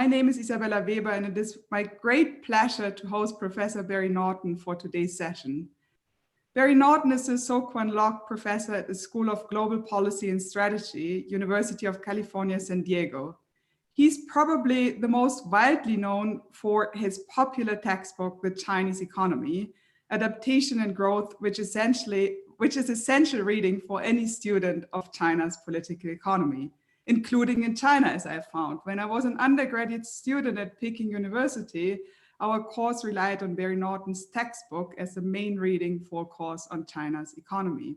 My name is Isabella Weber, and it is my great pleasure to host Professor Barry Naughton for today's session. Barry Naughton is a Kwanlok Professor at the School of Global Policy and Strategy, University of California, San Diego. He's probably the most widely known for his popular textbook, The Chinese Economy, Adaptation and Growth, which is essential reading for any student of China's political economy, including in China, as I found. When I was an undergraduate student at Peking University, our course relied on Barry Naughton's textbook as the main reading for a course on China's economy.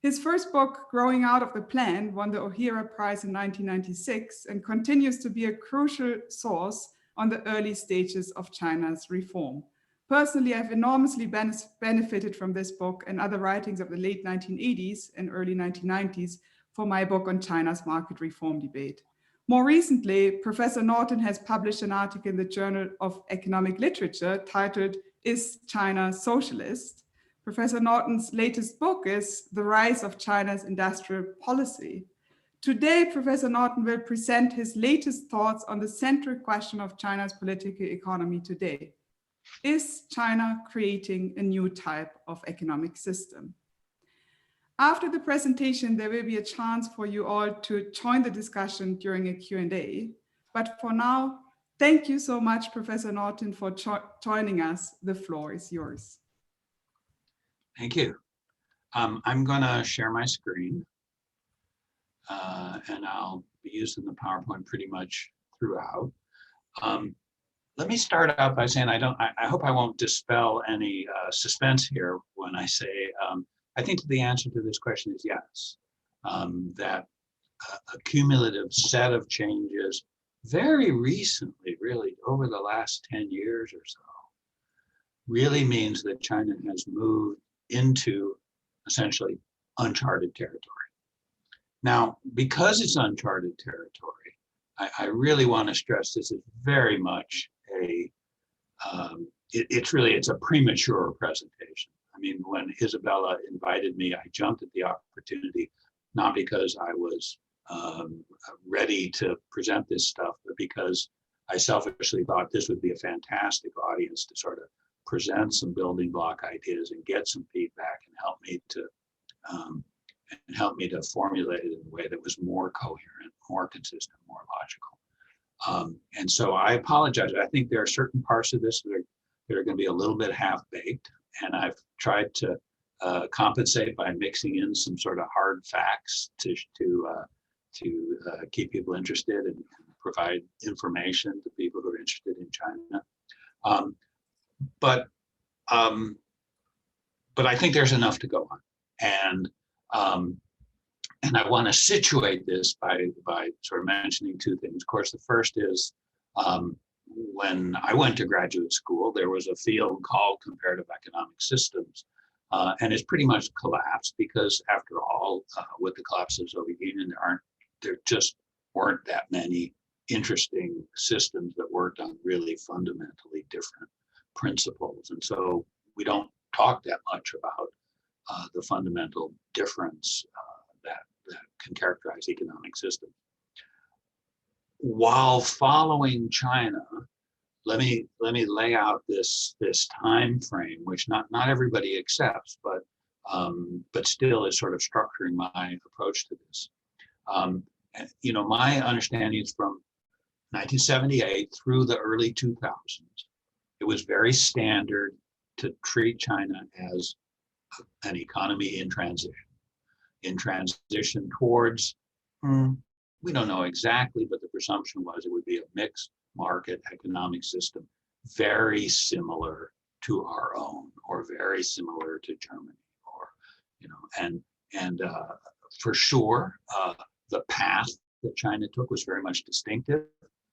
His first book, Growing Out of the Plan, won the O'Hara Prize in 1996 and continues to be a crucial source on the early stages of China's reform. Personally, I've enormously benefited from this book and other writings of the late 1980s and early 1990s for my book on China's market reform debate. More recently, Professor Naughton has published an article in the Journal of Economic Literature titled, Is China Socialist? Professor Naughton's latest book is The Rise of China's Industrial Policy. Today, Professor Naughton will present his latest thoughts on the central question of China's political economy today. Is China creating a new type of economic system? After the presentation, there will be a chance for you all to join the discussion during a Q&A. But for now, thank you so much, Professor Naughton, for joining us. The floor is yours. Thank you. I'm going to share my screen, and I'll be using the PowerPoint pretty much throughout. Let me start out by saying I hope I won't dispel any suspense here when I say I think the answer to this question is yes, that a cumulative set of changes very recently, really over the last 10 years or so, really means that China has moved into essentially uncharted territory. Now, because it's uncharted territory, I really want to stress this is very much it's a premature presentation. I mean, when Isabella invited me, I jumped at the opportunity, not because I was ready to present this stuff, but because I selfishly thought this would be a fantastic audience to sort of present some building block ideas and get some feedback and help me to formulate it in a way that was more coherent, more consistent, more logical. And so I apologize. I think there are certain parts of this that are going to be a little bit half-baked, and I've tried to compensate by mixing in some sort of hard facts to keep people interested and provide information to people who are interested in China. But I think there's enough to go on, and I want to situate this by sort of mentioning two things. Of course, the first is when I went to graduate school, there was a field called comparative economic systems, and it's pretty much collapsed because, after all, with the collapse of the Soviet Union, there just weren't that many interesting systems that worked on really fundamentally different principles, and so we don't talk that much about the fundamental difference that can characterize economic systems. While following China, let me lay out this time frame, which not everybody accepts, but still is sort of structuring my approach to this. My understanding is from 1978 through the early 2000s. It was very standard to treat China as an economy in transition towards, we don't know exactly, but the presumption was it would be a mixed market economic system, very similar to our own, or very similar to Germany, and for sure, the path that China took was very much distinctive,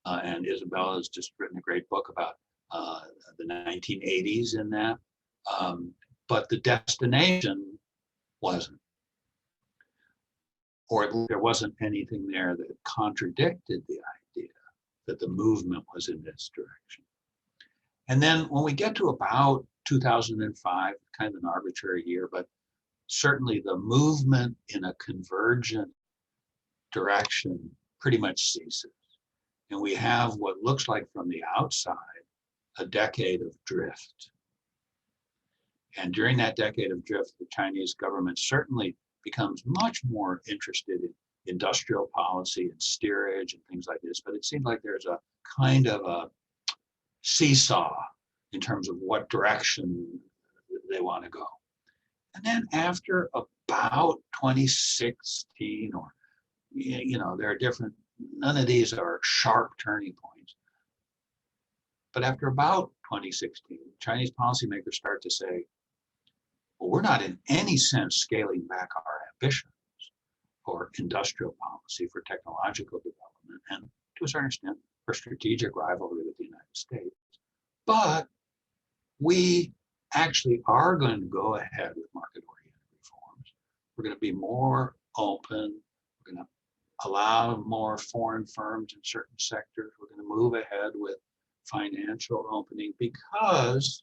and Isabella has just written a great book about the 1980s in that, but the destination wasn't. Or there wasn't anything there that contradicted the idea that the movement was in this direction. And then when we get to about 2005, kind of an arbitrary year, but certainly the movement in a convergent direction pretty much ceases. And we have what looks like from the outside a decade of drift. And during that decade of drift, the Chinese government certainly becomes much more interested in industrial policy and steerage and things like this. But it seems like there's a kind of a seesaw in terms of what direction they want to go. And then after about 2016, or, there are different, none of these are sharp turning points. But after about 2016, Chinese policymakers start to say, well, we're not in any sense scaling back our ambitions for industrial policy, for technological development, and to a certain extent, for strategic rivalry with the United States. But we actually are going to go ahead with market-oriented reforms. We're going to be more open. We're going to allow more foreign firms in certain sectors. We're going to move ahead with financial opening because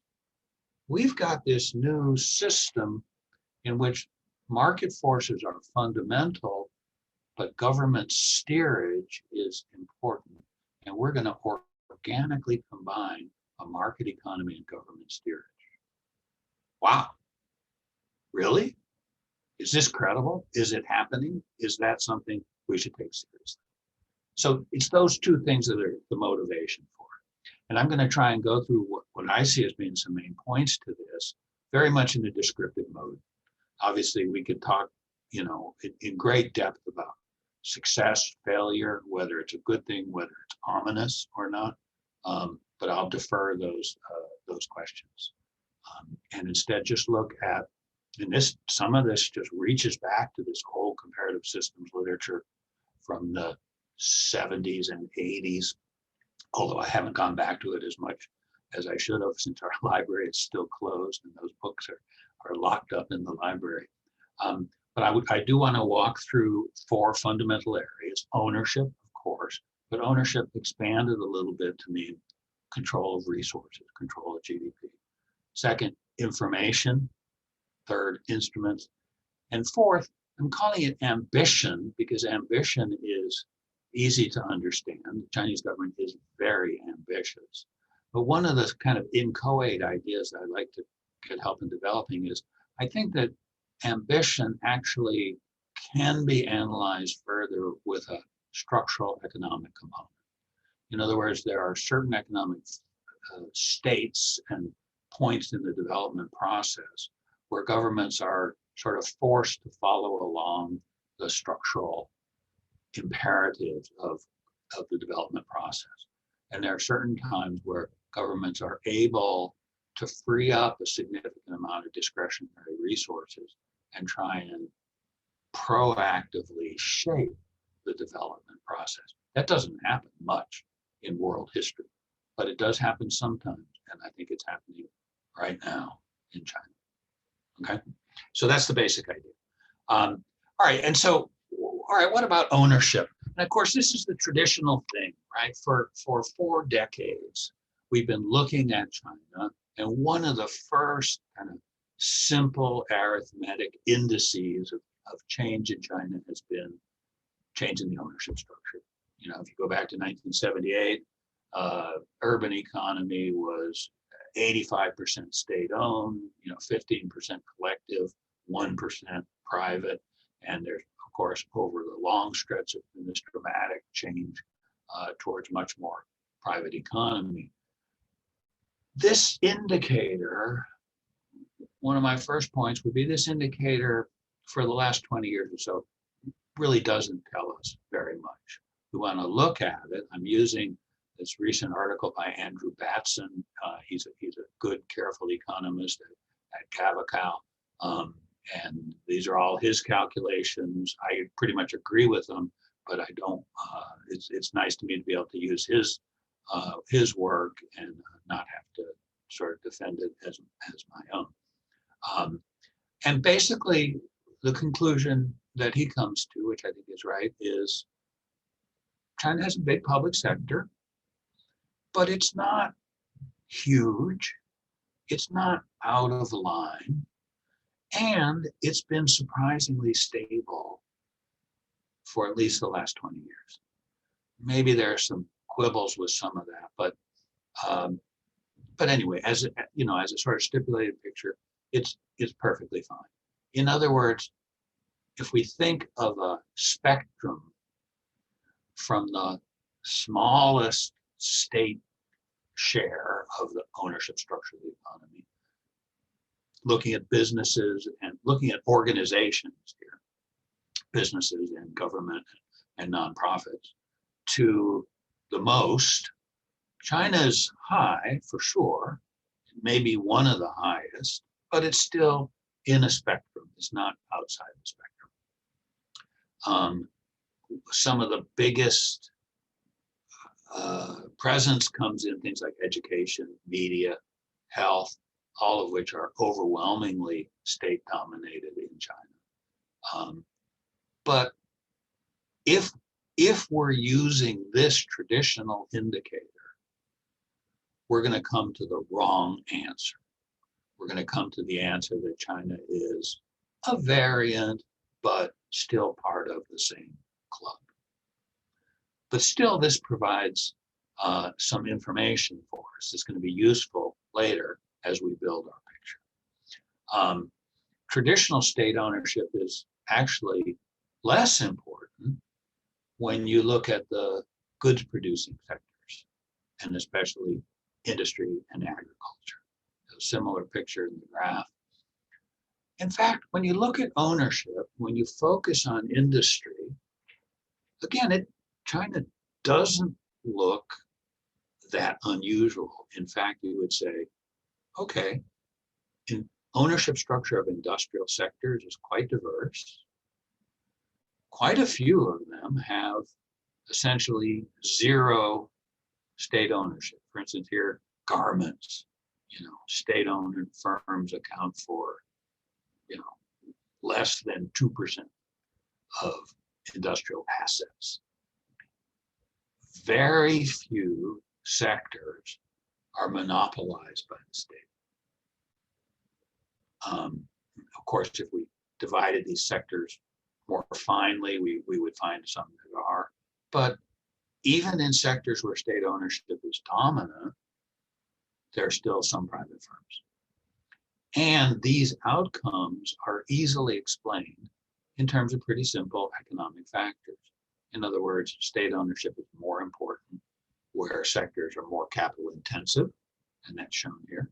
we've got this new system in which market forces are fundamental, but government steerage is important. And we're going to organically combine a market economy and government steerage. Wow. Really? Is this credible? Is it happening? Is that something we should take seriously? So it's those two things that are the motivation for it. And I'm going to try and go through what I see as being some main points to this, very much in a descriptive mode. Obviously, we could talk, in great depth about success, failure, whether it's a good thing, whether it's ominous or not. But I'll defer those questions, and instead just look at, and some of this just reaches back to this whole comparative systems literature from the 70s and 80s, although I haven't gone back to it as much as I should have, since our library is still closed and those books are locked up in the library. But I do want to walk through 4 fundamental areas. Ownership, of course, but ownership expanded a little bit to mean control of resources, control of GDP. Second, information. Third, instruments. And fourth, I'm calling it ambition because ambition is easy to understand. The Chinese government is very ambitious. But one of the kind of inchoate ideas I'd like to get help in developing is, I think that ambition actually can be analyzed further with a structural economic component. In other words, there are certain economic states and points in the development process where governments are sort of forced to follow along the structural imperatives of the development process. And there are certain times where governments are able to free up a significant amount of discretionary resources and try and proactively shape the development process. That doesn't happen much in world history, but it does happen sometimes, and I think it's happening right now in China. Okay, so that's the basic idea. All right, and so, all right, what about ownership? And of course, this is the traditional thing, right? For 4 decades, we've been looking at China, and one of the first kind of simple arithmetic indices of change in China has been change in the ownership structure. If you go back to 1978, urban economy was 85% state-owned, 15% collective, 1% private, and there's, of course, over the long stretch of this dramatic change towards much more private economy. This indicator, one of my first points would be this indicator for the last 20 years or so really doesn't tell us very much. We want to look at it. I'm using this recent article by Andrew Batson. He's a good, careful economist at Cavacao. And these are all his calculations. I pretty much agree with them, but I don't, it's nice to me to be able to use his work and not have to sort of defend it as my own. And basically the conclusion that he comes to, which I think is right, is China has a big public sector, but it's not huge. It's not out of line. And it's been surprisingly stable for at least the last 20 years. Maybe there are some quibbles with some of that, but anyway, as a, you know, as a sort of stipulated picture, it's perfectly fine. In other words, if we think of a spectrum from the smallest state share of the ownership structure of the economy, looking at businesses and looking at organizations here, businesses and government and nonprofits, to the most, China's high for sure, maybe one of the highest, but it's still in a spectrum. It's not outside the spectrum. Some of the biggest presence comes in things like education, media, health, all of which are overwhelmingly state dominated in China. But if we're using this traditional indicator, we're going to come to the wrong answer. We're going to come to the answer that China is a variant, but still part of the same club. But still, this provides some information for us. It's going to be useful later as we build our picture. Traditional state ownership is actually less important when you look at the goods producing sectors, and especially industry and agriculture. A similar picture in the graph. In fact, when you look at ownership, when you focus on industry, again, China doesn't look that unusual. In fact, you would say, okay, in ownership structure of industrial sectors is quite diverse. Quite a few of them have essentially zero state ownership. For instance, here, garments, you know, state-owned firms account for, you know, less than 2% of industrial assets. Very few sectors are monopolized by the state. Of course, if we divided these sectors more finely, we would find some that are. But even in sectors where state ownership is dominant, there are still some private firms. And these outcomes are easily explained in terms of pretty simple economic factors. In other words, state ownership is more important where sectors are more capital intensive, and that's shown here.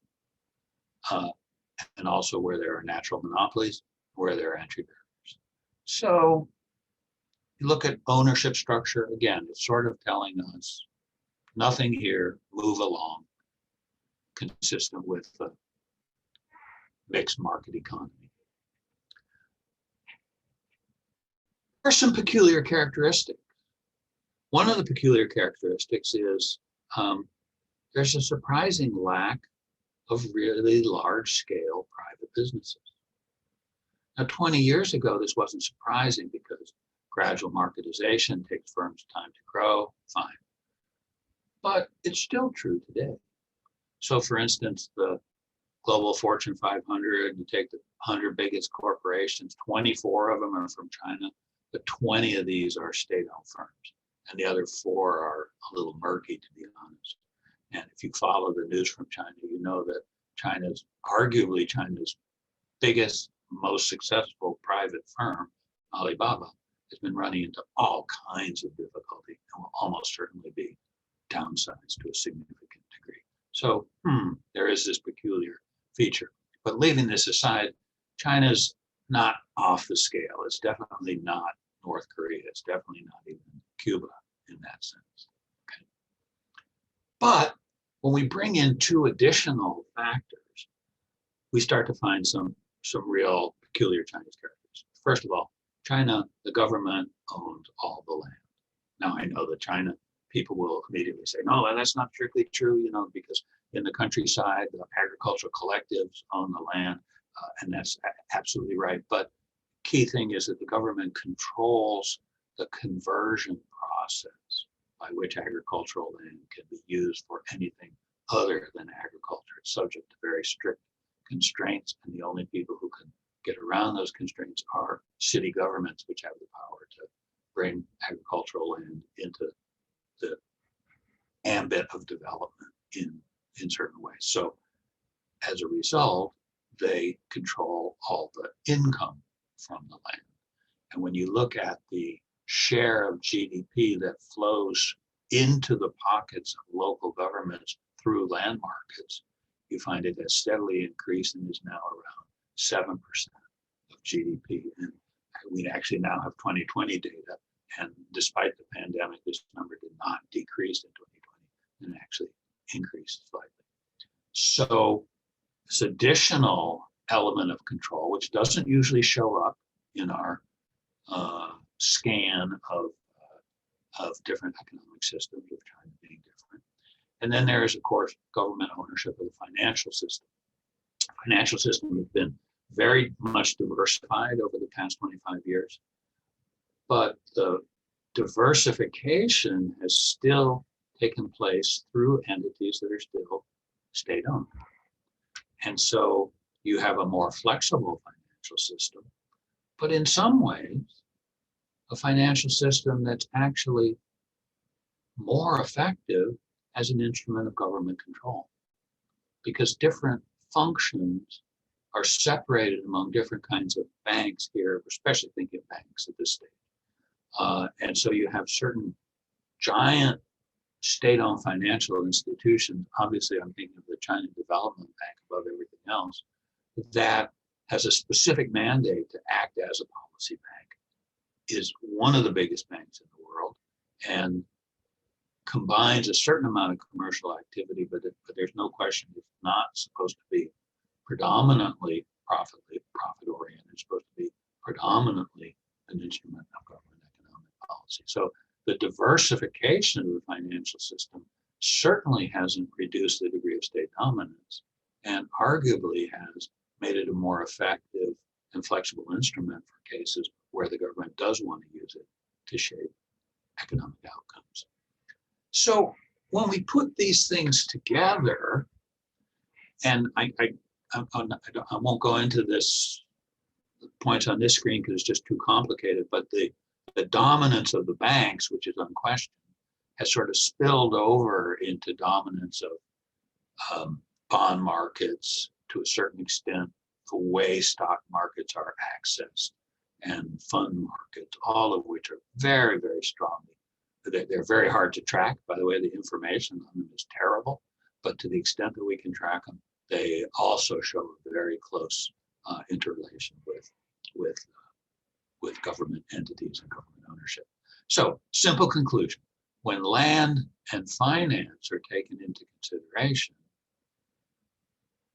And also where there are natural monopolies, where there are entry barriers. So you look at ownership structure, again, it's sort of telling us nothing here, move along, consistent with the mixed market economy. There are some peculiar characteristics. One of the peculiar characteristics is there's a surprising lack of really large-scale private businesses. Now, 20 years ago, this wasn't surprising because gradual marketization takes firms time to grow, fine. But it's still true today. So for instance, the global Fortune 500, you take the 100 biggest corporations, 24 of them are from China, but 20 of these are state-owned firms. And the other 4 are a little murky, to be honest. And if you follow the news from China, you know that arguably China's biggest, most successful private firm, Alibaba, has been running into all kinds of difficulty and will almost certainly be downsized to a significant degree. So there is this peculiar feature. But leaving this aside, China's not off the scale. It's definitely not North Korea. It's definitely not even Cuba in that sense. Okay. But when we bring in 2 additional factors, we start to find some real peculiar Chinese characters. First of all, China, the government owned all the land. Now I know that China people will immediately say, no, that's not strictly true, you know, because in the countryside, the agricultural collectives own the land, and that's absolutely right. But key thing is that the government controls the conversion process by which agricultural land can be used for anything other than agriculture. It's subject to very strict constraints, and the only people who can get around those constraints are city governments, which have the power to bring agricultural land into the bit of development in certain ways. So as a result, they control all the income from the land. And when you look at the share of GDP that flows into the pockets of local governments through land markets, you find it has steadily increased and is now around 7% of GDP. And we actually now have 2020 data. And despite the pandemic, this number did not decrease in 2020 and actually increased slightly. So this additional element of control, which doesn't usually show up in our scan of different economic systems of China being different. And then there is, of course, government ownership of the financial system. Financial system has been very much diversified over the past 25 years, but the diversification has still taken place through entities that are still state-owned. And so you have a more flexible financial system, but in some ways, a financial system that's actually more effective as an instrument of government control, because different functions are separated among different kinds of banks here, especially thinking of banks at this stage. And so you have certain giant state-owned financial institutions. Obviously, I'm thinking of the China Development Bank above everything else, that has a specific mandate to act as a policy bank, is one of the biggest banks in the world, and combines a certain amount of commercial activity, but there's no question it's not supposed to be predominantly profit-oriented. It's supposed to be predominantly an instrument of government economic policy. So the diversification of the financial system certainly hasn't reduced the degree of state dominance, and arguably has made it a more effective and flexible instrument for cases where the government does want to use it to shape economic outcomes. So when we put these things together, and I won't go into this points on this screen because it's just too complicated, but the dominance of the banks, which is unquestioned, has sort of spilled over into dominance of bond markets to a certain extent, the way stock markets are accessed, and fund markets, all of which are very, very strongly. They're very hard to track. By the way, the information on them is terrible, but to the extent that we can track them, they also show a very close interrelation with government entities and government ownership. So, simple conclusion: when land and finance are taken into consideration,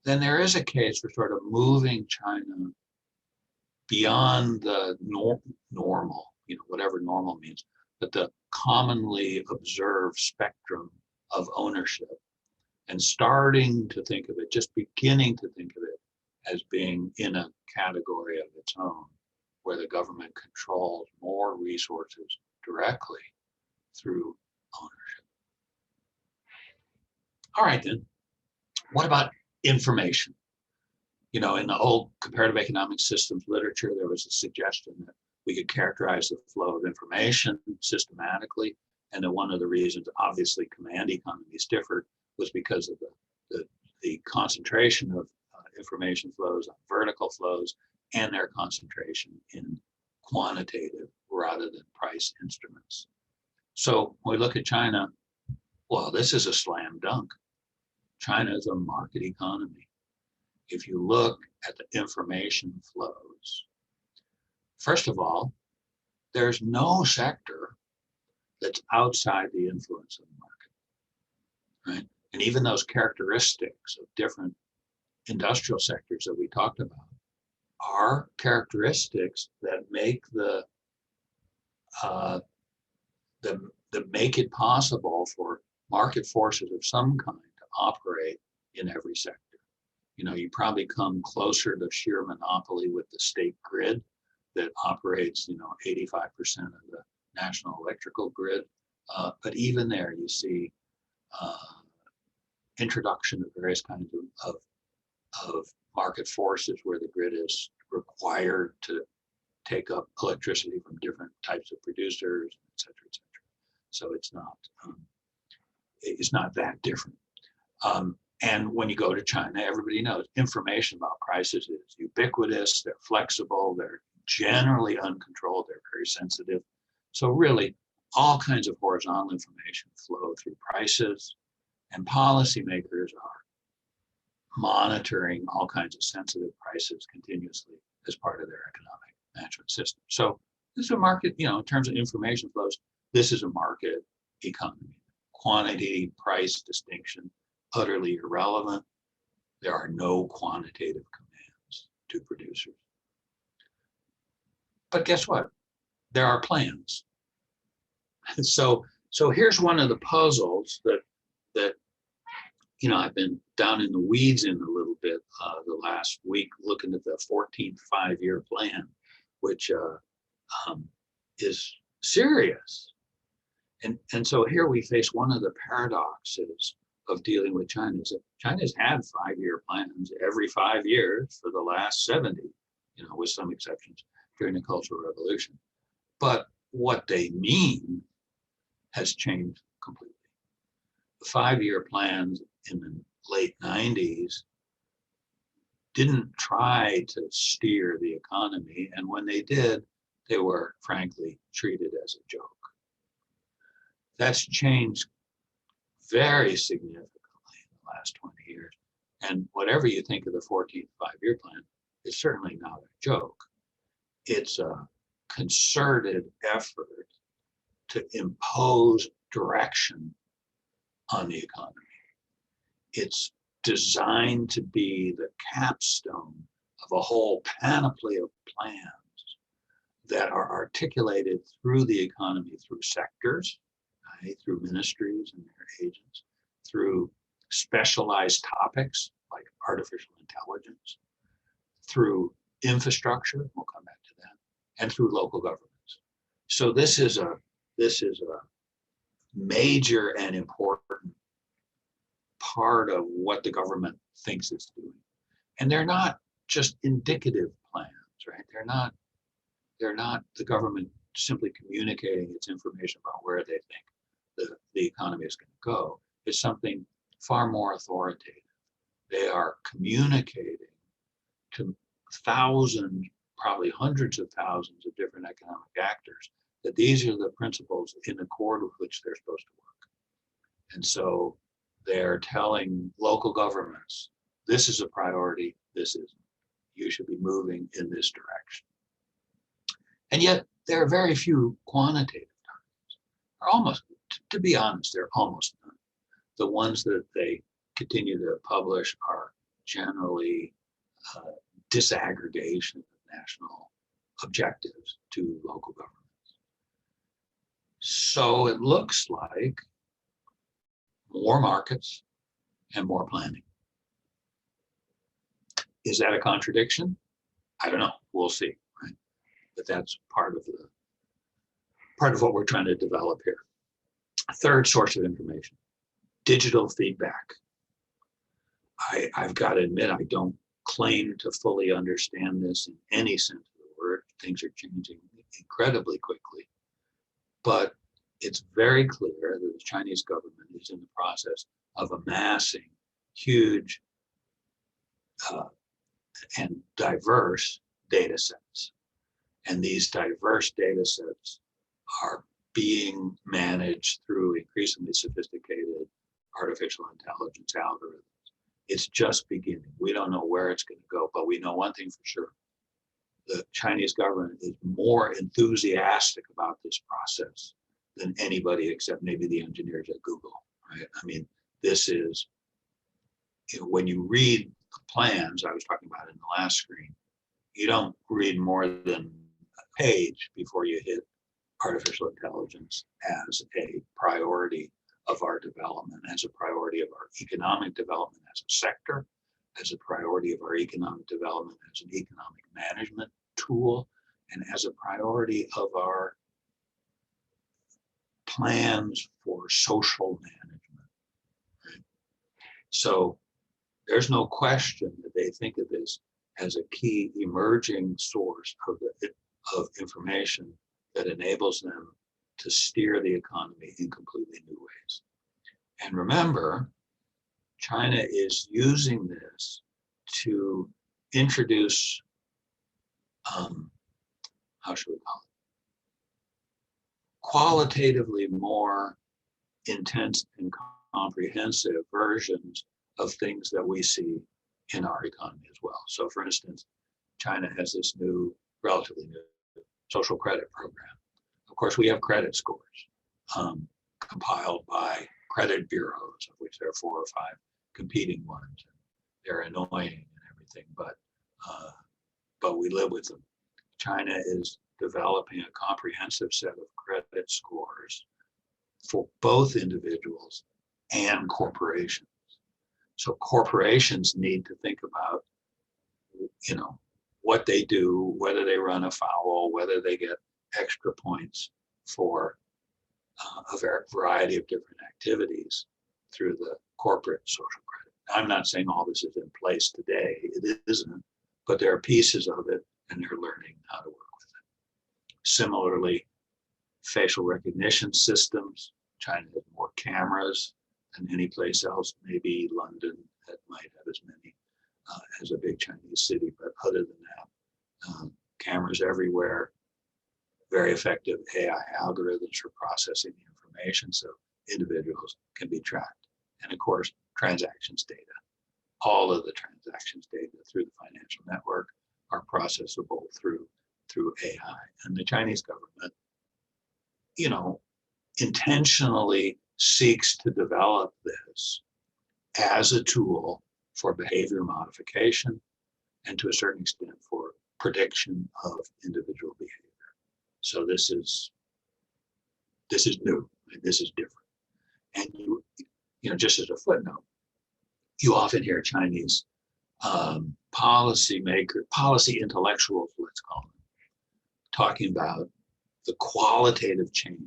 then there is a case for sort of moving China beyond the normal, whatever normal means, but the commonly observed spectrum of ownership, and starting to think of it, just beginning to think of it as being in a category of its own, where the government controls more resources directly through ownership. All right, then, what about information? In the old comparative economic systems literature, there was a suggestion that we could characterize the flow of information systematically, and that one of the reasons, obviously, command economies differed was because of the concentration of information flows on vertical flows, and their concentration in quantitative rather than price instruments. So when we look at China, well, this is a slam dunk. China is a market economy. If you look at the information flows, first of all, there's no sector that's outside the influence of the market, right? And even those characteristics of different industrial sectors that we talked about are characteristics that make that make it possible for market forces of some kind to operate in every sector. You probably come closer to sheer monopoly with the state grid that operates, 85% of the national electrical grid. But even there, you see introduction of various kinds of market forces where the grid is required to take up electricity from different types of producers, et cetera, et cetera. So it's not is not that different. And when you go to China, everybody knows information about prices is ubiquitous, they're flexible, they're generally uncontrolled, they're very sensitive. So really, all kinds of horizontal information flow through prices, and policymakers are monitoring all kinds of sensitive prices continuously as part of their economic management system. So this is a market, in terms of information flows, this is a market economy. Quantity, price distinction, utterly irrelevant. There are no quantitative commands to producers. But guess what? There are plans. So here's one of the puzzles that I've been down in the weeds in a little bit the last week, looking at the 14th five-year plan, which is serious. And so here we face one of the paradoxes of dealing with China. Is that China's had five-year plans every 5 years for the last 70, with some exceptions during the Cultural Revolution. But what they mean has changed completely. The five-year plans in the late 90s didn't try to steer the economy, and when they did, they were frankly treated as a joke. That's changed very significantly in the last 20 years. And whatever you think of the 14th five-year plan, it's certainly not a joke. It's a concerted effort to impose direction on the economy. It's designed to be the capstone of a whole panoply of plans that are articulated through the economy, through sectors, right, through ministries and their agents, through specialized topics like artificial intelligence, through infrastructure, we'll come back to that, and through local governments. So this is a major and important part of what the government thinks it's doing. And they're not just indicative plans, right? They're not the government simply communicating its information about where they think the economy is going to go. It's something far more authoritative. They are communicating to thousands, probably hundreds of thousands of different economic actors that these are the principles in accord with which they're supposed to work. And so they're telling local governments, this is a priority, this isn't. You should be moving in this direction. And yet there are very few quantitative targets. Or almost, to be honest, they're almost none. The ones that they continue to publish are generally disaggregation of national objectives to local governments. So it looks like more markets and more planning. Is that a contradiction? I don't know. We'll see. Right? But that's part of what we're trying to develop here. A third source of information: digital feedback. I've got to admit, I don't claim to fully understand this in any sense of the word. Things are changing incredibly quickly. But it's very clear that the Chinese government is in the process of amassing huge and diverse data sets. And these diverse data sets are being managed through increasingly sophisticated artificial intelligence algorithms. It's just beginning. We don't know where it's going to go, but we know one thing for sure. The Chinese government is more enthusiastic about this process than anybody except maybe the engineers at Google, right? I mean, this is, when you read the plans I was talking about in the last screen, you don't read more than a page before you hit artificial intelligence as a priority of our development, as a priority of our economic development as a sector, as a priority of our economic development as an economic management tool, and as a priority of our plans for social management. Right? So there's no question that they think of this as a key emerging source of information that enables them to steer the economy in completely new ways. And remember, China is using this to introduce, how should we call it, qualitatively more intense and comprehensive versions of things that we see in our economy as well. So for instance, China has this new, relatively new social credit program. Of course, we have credit scores compiled by credit bureaus, of which there are 4 or 5 competing ones. They're annoying and everything, but we live with them. China is developing a comprehensive set of credit scores for both individuals and corporations. So corporations need to think about, what they do, whether they run afoul, whether they get extra points for a variety of different activities through the corporate social credit. I'm not saying all this is in place today. It isn't, but there are pieces of it, and they're learning how to work with it. Similarly, facial recognition systems. China has more cameras than any place else. Maybe London that might have as many as a big Chinese city, but other than that, cameras everywhere, very effective AI algorithms for processing the information so individuals can be tracked. And of course, transactions data. All of the transactions data through the financial network are processable through AI. And the Chinese government, intentionally seeks to develop this as a tool for behavior modification and to a certain extent for prediction of individual behavior. So this is new, and this is different. And just as a footnote, you often hear Chinese policy intellectuals, let's call them, talking about the qualitative change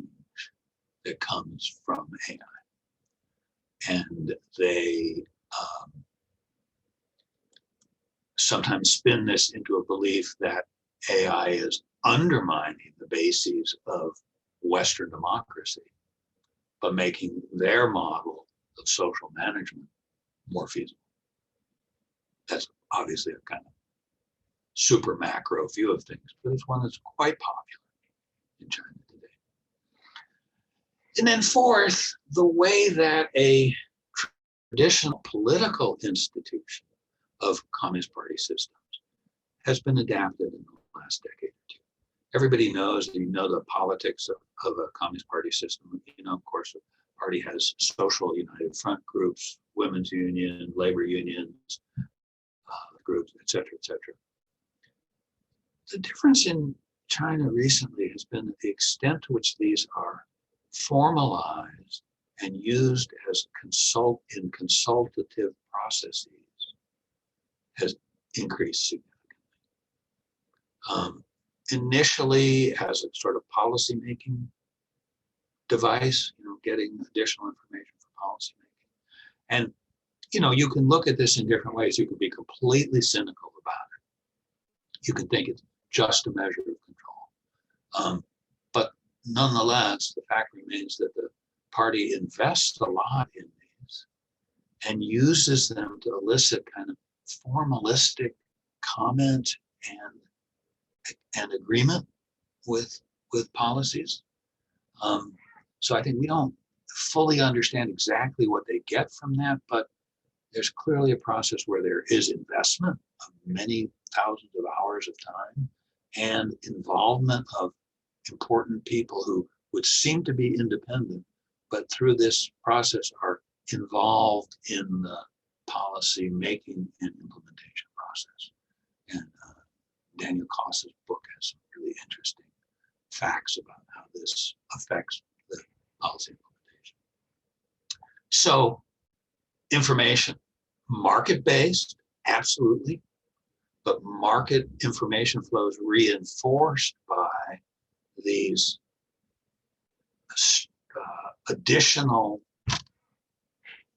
that comes from AI. And they sometimes spin this into a belief that AI is undermining the bases of Western democracy, but making their model of social management more feasible. That's obviously a kind of super macro view of things, but it's one that's quite popular in China today. And then fourth, the way that a traditional political institution of Communist Party systems has been adapted in the last decade or two. Everybody knows, the politics of a Communist Party system. Of course, the party has social united front groups, women's union, labor unions, groups, et cetera, et cetera. The difference in China recently has been the extent to which these are formalized and used as consultative processes has increased significantly. Initially, as a sort of policy-making device, getting additional information for policy-making. And, you can look at this in different ways. You can be completely cynical about it. You can think it's just a measure of control. But nonetheless, the fact remains that the party invests a lot in these and uses them to elicit kind of formalistic comment and agreement with policies. So I think we don't fully understand exactly what they get from that, but there's clearly a process where there is investment of many thousands of hours of time and involvement of important people who would seem to be independent, but through this process are involved in the policy making and implementation process. And Daniel Koss's book has some really interesting facts about how this affects the policy implementation. So information, market-based, absolutely, but market information flows reinforced by these additional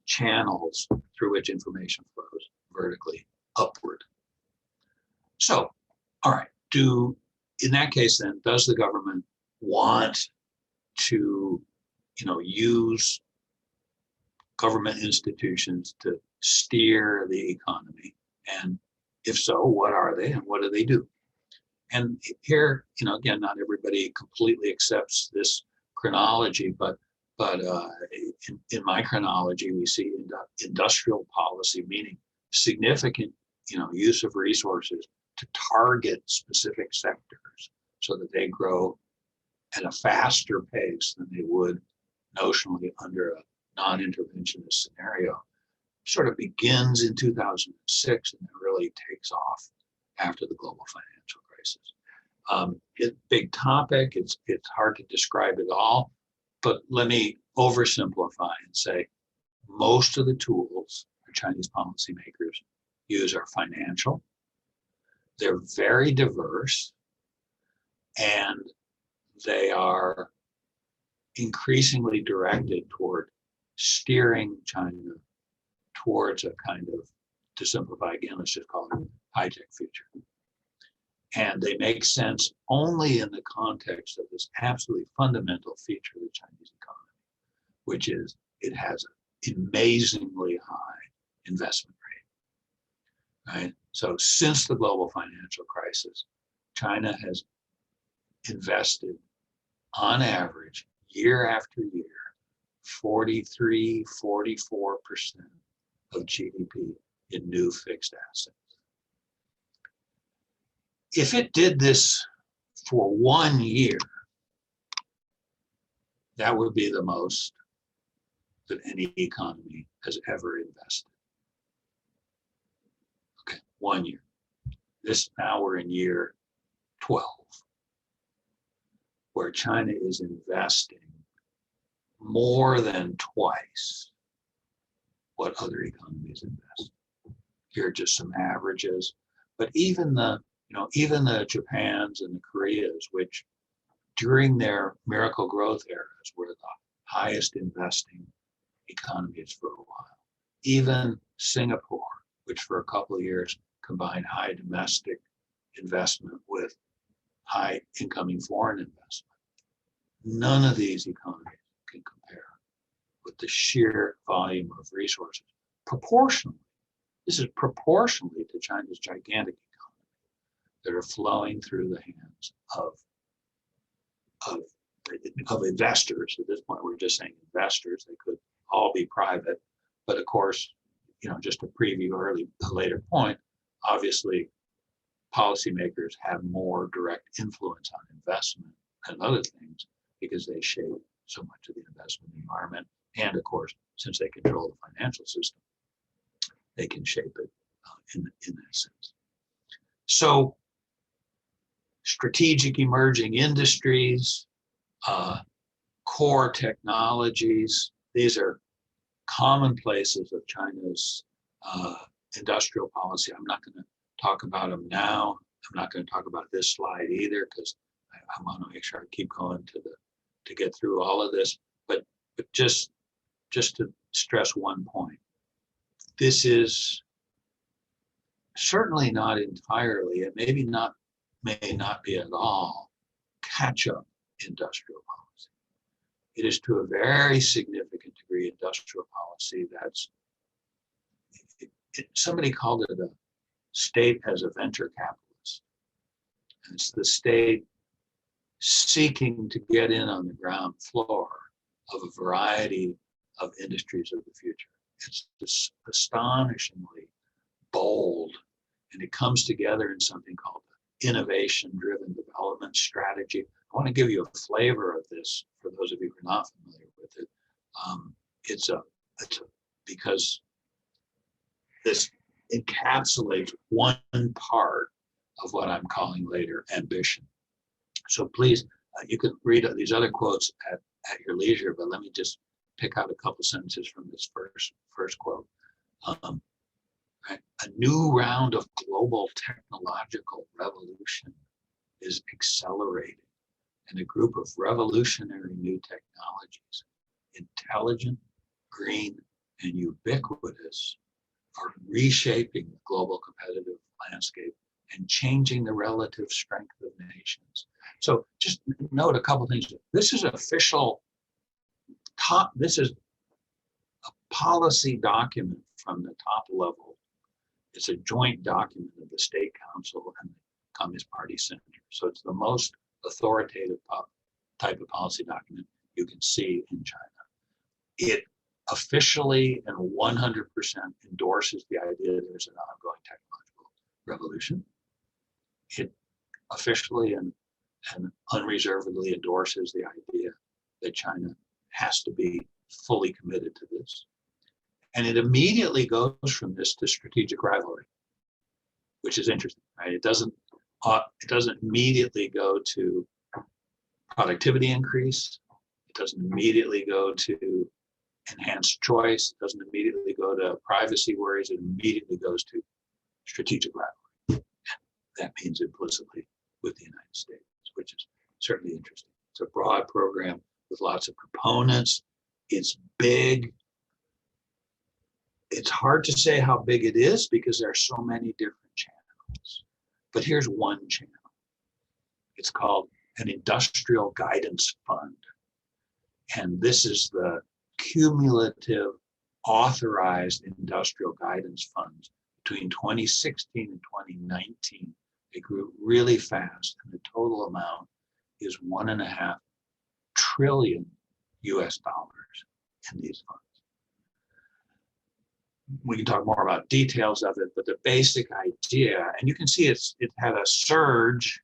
channels through which information flows vertically upward. So, all right, in that case then, does the government want to, use government institutions to steer the economy? And if so, what are they and what do they do? And here, again, not everybody completely accepts this chronology, but in my chronology, we see industrial policy, meaning significant, use of resources to target specific sectors so that they grow at a faster pace than they would notionally under a non-interventionist scenario. Sort of begins in 2006 and then really takes off after the global financial crisis. It's a big topic. It's hard to describe it all, but let me oversimplify and say most of the tools our Chinese policymakers use are financial. They're very diverse, and they are increasingly directed toward steering China towards a kind of, to simplify again, let's just call it high-tech future. And they make sense only in the context of this absolutely fundamental feature of the Chinese economy, which is it has an amazingly high investment rate, right? So since the global financial crisis, China has invested on average, year after year, 43, 44% of GDP in new fixed assets. If it did this for 1 year, that would be the most that any economy has ever invested. Okay, 1 year. Now we're in year 12, where China is investing more than twice what other economies invest. Here are just some averages, but even the Japans and the Koreas, which during their miracle growth eras were the highest investing economies for a while. Even Singapore, which for a couple of years combined high domestic investment with high incoming foreign investment. None of these economies can compare with the sheer volume of resources proportionally. This is proportionally to China's gigantic economy that are flowing through the hands of investors. At this point, we're just saying investors. They could all be private, but of course, just to preview a later point, obviously, policymakers have more direct influence on investment and other things because they shape so much of the investment environment. And of course, since they control the financial system, they can shape it in that sense. So strategic emerging industries, core technologies, these are commonplaces of China's industrial policy. I'm not going to talk about them now. I'm not going to talk about this slide either because I want to make sure I keep going to get through all of this. But just to stress one point, this is certainly not entirely, and may not be at all, catch-up industrial policy. It is to a very significant degree industrial policy that's, somebody called it a state as a venture capitalist. And it's the state seeking to get in on the ground floor of a variety of industries of the future. It's just astonishingly bold, and it comes together in something called innovation-driven development strategy. I want to give you a flavor of this for those of you who are not familiar with it. Because this encapsulates one part of what I'm calling later ambition. So please, you can read these other quotes at your leisure, but let me just pick out a couple sentences from this first quote. A new round of global technological revolution is accelerating, and a group of revolutionary new technologies, intelligent, green, and ubiquitous, are reshaping the global competitive landscape and changing the relative strength of nations. So just note a couple things. This is official this is policy document from the top level. It's a joint document of the State Council and the Communist Party Center. So it's the most authoritative type of policy document you can see in China. It officially and 100% endorses the idea that there's an ongoing technological revolution. It officially and unreservedly endorses the idea that China has to be fully committed to this. And it immediately goes from this to strategic rivalry, which is interesting, right? It doesn't immediately go to productivity increase. It doesn't immediately go to enhanced choice. It doesn't immediately go to privacy worries. It immediately goes to strategic rivalry. That means implicitly with the United States, which is certainly interesting. It's a broad program with lots of components. It's big. It's hard to say how big it is because there are so many different channels. But here's one channel. It's called an Industrial Guidance Fund. And this is the cumulative authorized industrial guidance funds between 2016 and 2019. They grew really fast, and the total amount is $1.5 trillion US in these funds. We can talk more about details of it, but the basic idea, and you can see it had a surge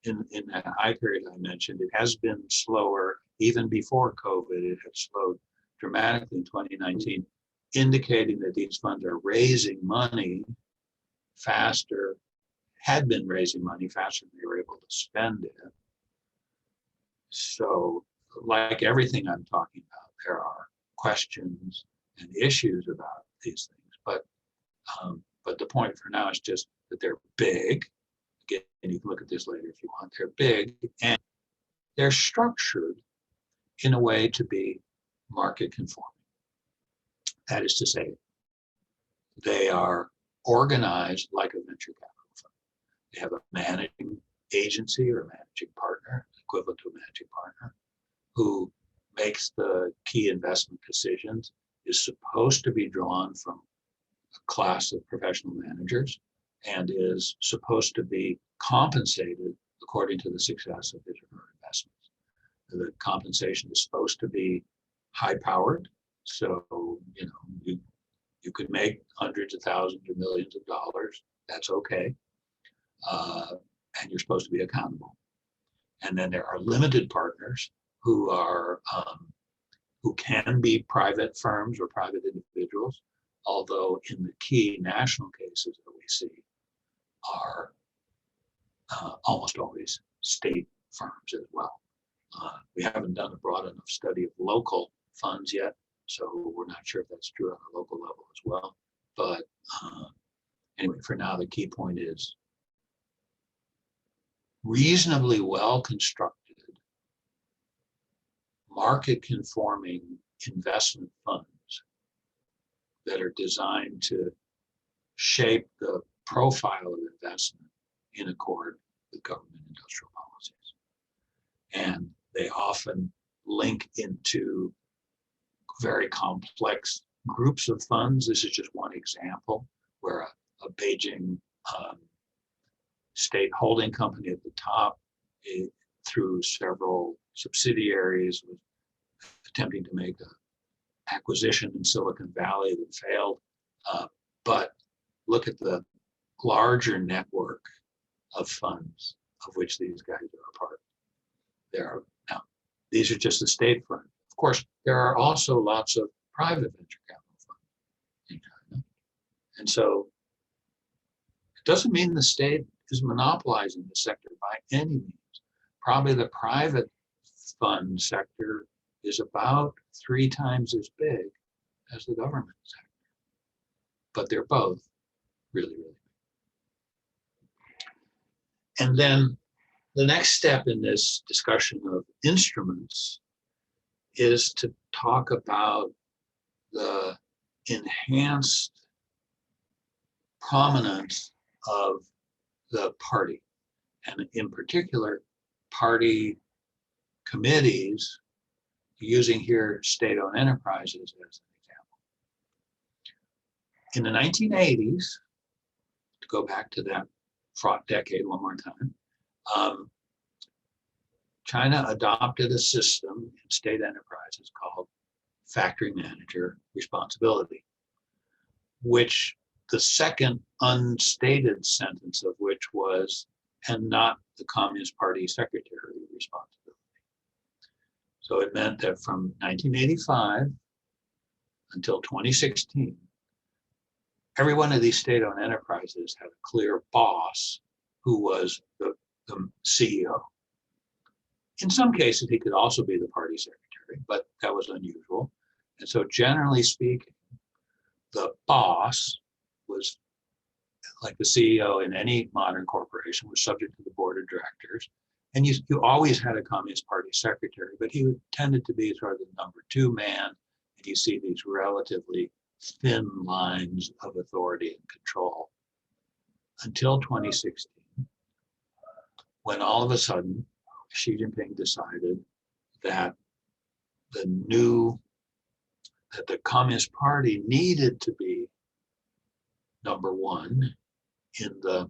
in that high period I mentioned. It has been slower even before COVID. It had slowed dramatically in 2019, indicating that these funds are raising money faster, had been raising money faster than they were able to spend it. So like everything I'm talking about, there are questions and issues about these things, but the point for now is just that they're big. Again, you can look at this later if you want. They're big and they're structured in a way to be market conforming. That is to say, they are organized like a venture capital fund. They have a managing agency or a managing partner, equivalent to a managing partner, who makes the key investment decisions, is supposed to be drawn from a class of professional managers, and is supposed to be compensated according to the success of his or her investments. The compensation is supposed to be high-powered, so you could make hundreds of thousands or millions of dollars. That's okay, and you're supposed to be accountable. And then there are limited partners who are who can be private firms or private individuals, although in the key national cases that we see are almost always state firms as well. We haven't done a broad enough study of local funds yet, so we're not sure if that's true on a local level as well. But anyway, for now, the key point is reasonably well constructed, market-conforming investment funds that are designed to shape the profile of investment in accord with government industrial policies. And they often link into very complex groups of funds. This is just one example where a Beijing state holding company at the top, through several subsidiaries, was attempting to make an acquisition in Silicon Valley that failed. But look at the larger network of funds of which these guys are a part. Now, these are just the state funds. Of course, there are also lots of private venture capital funds in China. And so it doesn't mean the state is monopolizing the sector by any means. Probably the private fund sector is about 3 times as big as the government sector. But they're both really, really big. And then the next step in this discussion of instruments is to talk about the enhanced prominence of the party, and in particular, party committees, using here state-owned enterprises as an example. In the 1980s, to go back to that fraught decade one more time, China adopted a system in state enterprises called factory manager responsibility, which the second unstated sentence of which was, and not the Communist Party secretary responsibility. So it meant that from 1985 until 2016, every one of these state-owned enterprises had a clear boss who was the CEO. In some cases, he could also be the party secretary, but that was unusual. And so generally speaking, the boss was, like the CEO in any modern corporation, was subject to the board of directors. And you always had a Communist Party secretary, but he tended to be sort of the number two man. And you see these relatively thin lines of authority and control until 2016, when all of a sudden Xi Jinping decided that the Communist Party needed to be number one in the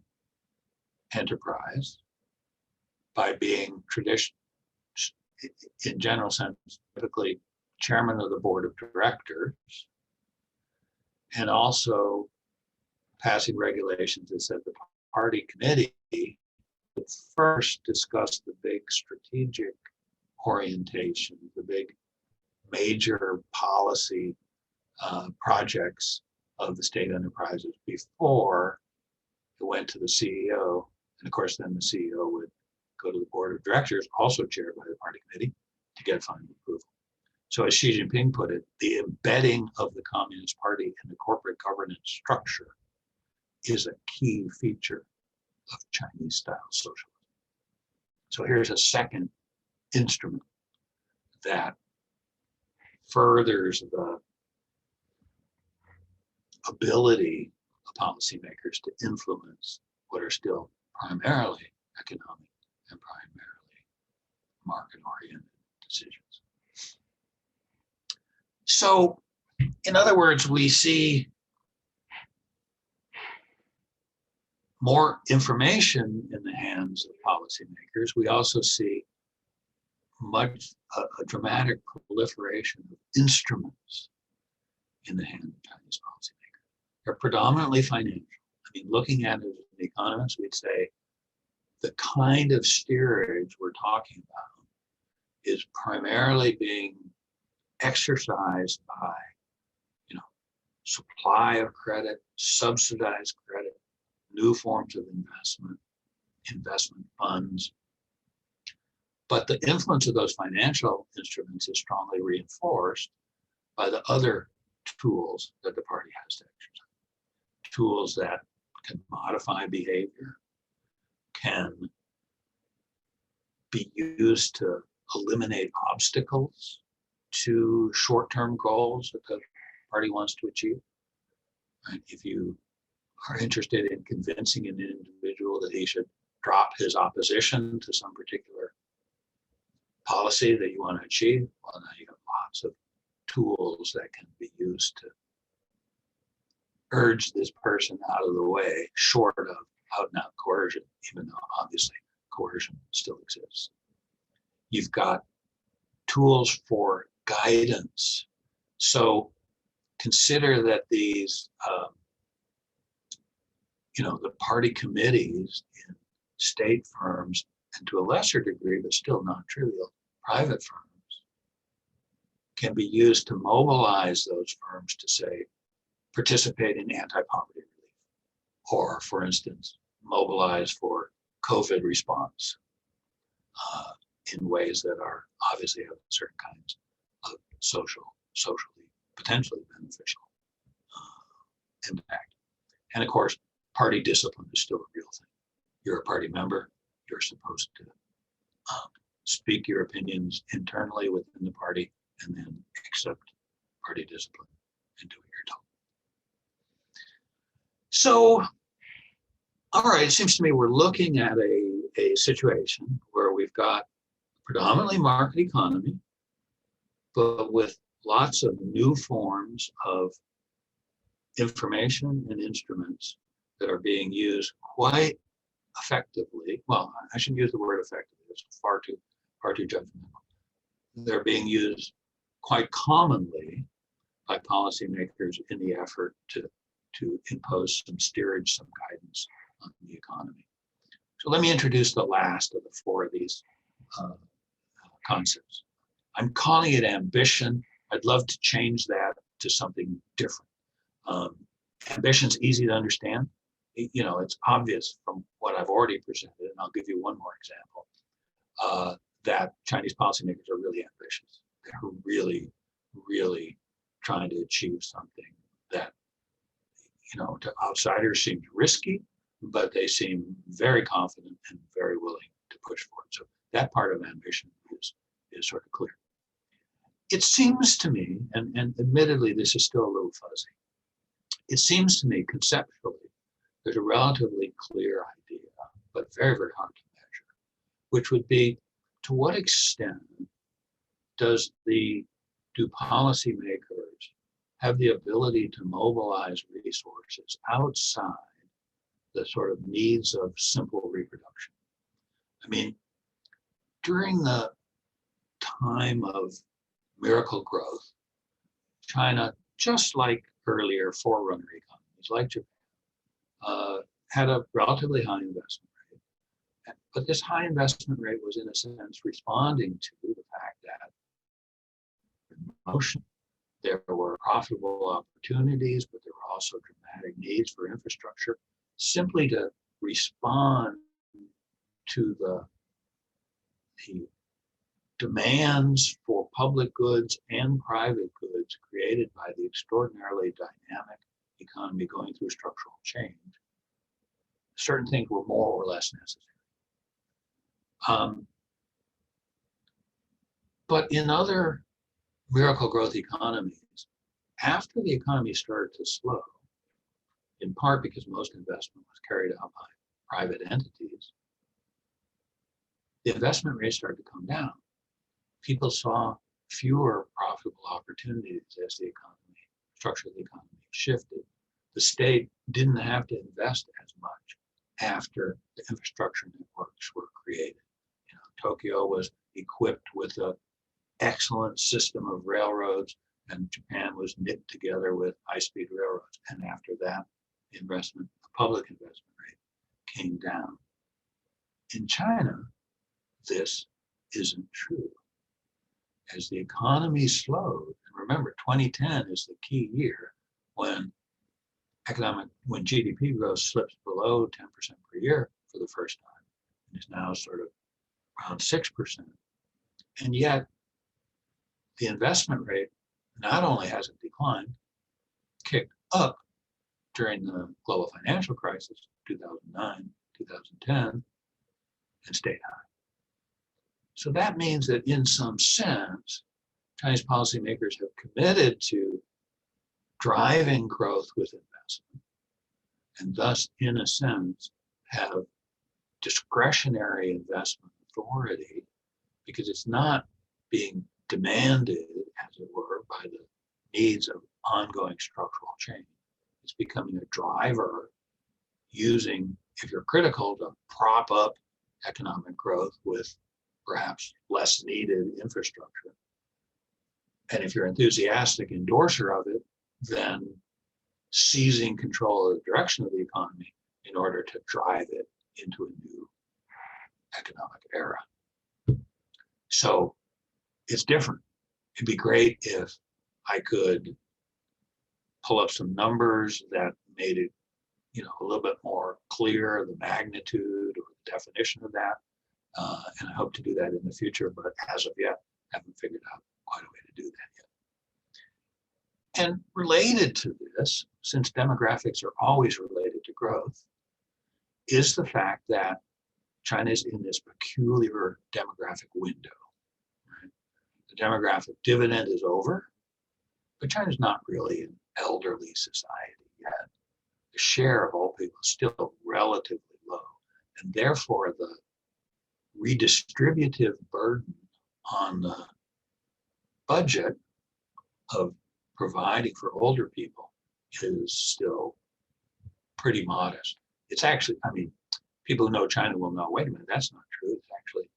enterprise by being in general sense, typically chairman of the board of directors, and also passing regulations that said the party committee would first discuss the big strategic orientation, the big major policy projects of the state enterprises before it went to the CEO. And of course, then the CEO would go to the board of directors, also chaired by the party committee, to get final approval. So as Xi Jinping put it, the embedding of the Communist Party in the corporate governance structure is a key feature of Chinese-style socialism. So here's a second instrument that furthers the ability of policymakers to influence what are still primarily economic and primarily market-oriented decisions. So, in other words, we see more information in the hands of policymakers. We also see a dramatic proliferation of instruments in the hands of Chinese policymakers. They're predominantly financial. I mean, looking at it as an economist, we'd say the kind of steerage we're talking about is primarily being exercised by, supply of credit, subsidized credit, new forms of investment funds. But the influence of those financial instruments is strongly reinforced by the other tools that the party has to exercise. Tools that can modify behavior, can be used to eliminate obstacles to short-term goals that the party wants to achieve. Right? If you are interested in convincing an individual that he should drop his opposition to some particular policy that you want to achieve, well, now you have lots of tools that can be used to urge this person out of the way, short of out-and-out coercion, even though obviously coercion still exists. You've got tools for guidance. So consider that these, the party committees in state firms, and to a lesser degree, but still not trivial, private firms, can be used to mobilize those firms to say, participate in anti-poverty relief, or for instance, mobilize for COVID response in ways that are obviously have certain kinds of socially potentially beneficial impact. And of course, party discipline is still a real thing. You're a party member, you're supposed to speak your opinions internally within the party and then accept party discipline and do what you're told. So, all right, it seems to me we're looking at a situation where we've got predominantly market economy, but with lots of new forms of information and instruments that are being used quite effectively. Well, I shouldn't use the word effectively. It's far too judgmental. They're being used quite commonly by policymakers in the effort to impose some steerage, some guidance on the economy. So let me introduce the last of the four of these concepts. I'm calling it ambition. I'd love to change that to something different. Ambition's easy to understand. It's obvious from what I've already presented, and I'll give you one more example, that Chinese policymakers are really ambitious. They're really, really trying to achieve something that, to outsiders seems risky, but they seem very confident and very willing to push forward. So that part of ambition is sort of clear. It seems to me, and admittedly, this is still a little fuzzy, it seems to me conceptually, there's a relatively clear idea, but very, very hard to measure, which would be, to what extent do policymakers have the ability to mobilize resources outside the sort of needs of simple reproduction? I mean, during the time of miracle growth, China, just like earlier forerunner economies like Japan, had a relatively high investment rate. But this high investment rate was, in a sense, responding to the fact that there were profitable opportunities, but there were also dramatic needs for infrastructure, simply to respond to the demands for public goods and private goods created by the extraordinarily dynamic economy going through structural change. Certain things were more or less necessary. But in other miracle growth economies, after the economy started to slow, in part because most investment was carried out by private entities, the investment rate started to come down. People saw fewer profitable opportunities as the structure of the economy shifted. The state didn't have to invest as much after the infrastructure networks were created. Tokyo was equipped with an excellent system of railroads, and Japan was knit together with high-speed railroads. And after that, the public investment rate came down. In China, this isn't true. As the economy slowed, and remember, 2010 is the key year when GDP growth slips below 10% per year for the first time, and is now sort of around 6%. And yet, the investment rate not only hasn't declined, kicked up during the global financial crisis, 2009, 2010, and stayed high. So that means that in some sense, Chinese policymakers have committed to driving growth with investment, and thus, in a sense, have discretionary investment authority, because it's not being demanded, as it were, by the needs of ongoing structural change. It's becoming a driver using, if you're critical, to prop up economic growth with perhaps less needed infrastructure. And if you're an enthusiastic endorser of it, then seizing control of the direction of the economy in order to drive it into a new economic era. So it's different. It'd be great if I could pull up some numbers that made it, a little bit more clear, the magnitude or the definition of that. And I hope to do that in the future, but as of yet, haven't figured out quite a way to do that yet. And related to this, since demographics are always related to growth, is the fact that China is in this peculiar demographic window. Right? The demographic dividend is over, but China's not really an elderly society yet. The share of old people is still relatively low, and therefore the redistributive burden on the budget of providing for older people is still pretty modest. It's actually, I mean, people who know China will know, wait a minute, that's not true. It's actually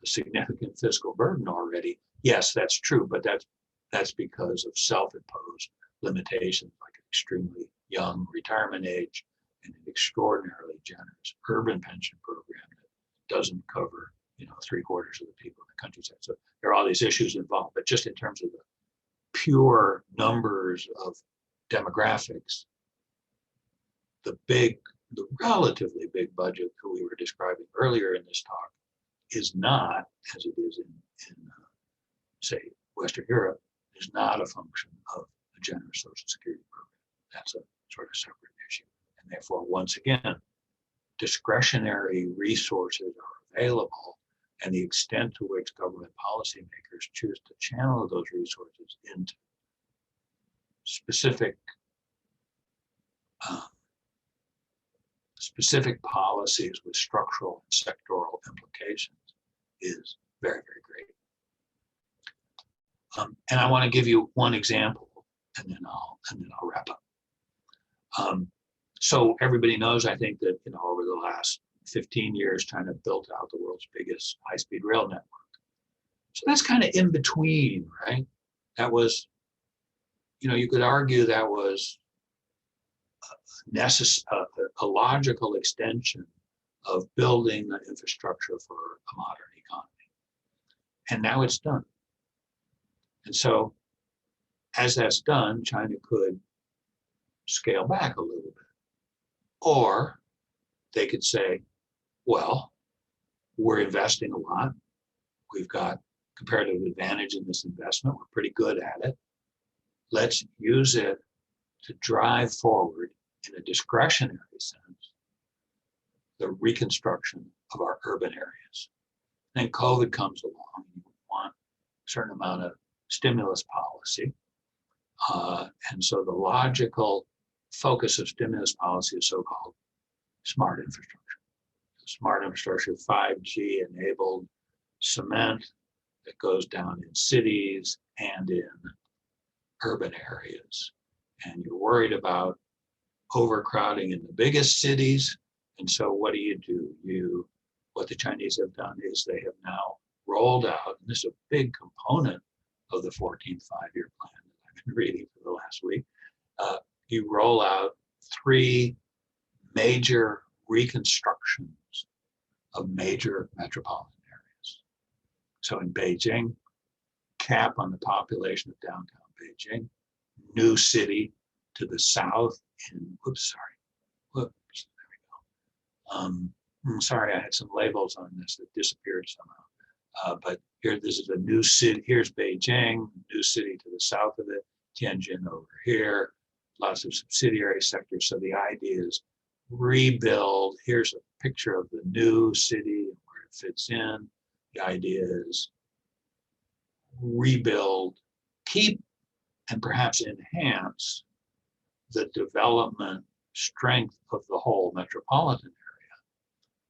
a significant fiscal burden already. Yes, that's true, but that's because of self-imposed limitations like an extremely young retirement age and an extraordinarily generous urban pension program that doesn't cover, 3/4 of the people in the countryside. So there are all these issues involved, but just in terms of the pure numbers of demographics, the relatively big budget that we were describing earlier in this talk is not, as it is in say, Western Europe, is not a function of a generous social security program. That's a sort of separate issue. And therefore, once again, discretionary resources are available, and the extent to which government policymakers choose to channel those resources into specific policies with structural and sectoral implications is very, very great. And I want to give you one example, and then I'll wrap up. So everybody knows, I think, that over the last 15 years, China built out the world's biggest high-speed rail network. So that's kind of in between, right? That was, you could argue that was a logical extension of building the infrastructure for a modern economy. And now it's done. And so as that's done, China could scale back a little bit. Or they could say, well, we're investing a lot. We've got comparative advantage in this investment. We're pretty good at it. Let's use it to drive forward, in a discretionary sense, the reconstruction of our urban areas. Then COVID comes along. You want a certain amount of stimulus policy. And so the logical focus of stimulus policy is so-called smart infrastructure. Smart infrastructure, 5G enabled cement that goes down in cities and in urban areas. And you're worried about overcrowding in the biggest cities. And so what do? What the Chinese have done is they have now rolled out, and this is a big component of the 14th five-year plan that I've been reading for the last week. You roll out 3 major reconstructions of major metropolitan areas. So in Beijing, cap on the population of downtown Beijing, new city to the south in, there we go. Sorry, I had some labels on this that disappeared somehow. But here, this is a new city. Here's Beijing, new city to the south of it, Tianjin over here, lots of subsidiary sectors. So the idea is rebuild. Here's a picture of the new city and where it fits in. The idea is rebuild, keep, and perhaps enhance the development strength of the whole metropolitan area,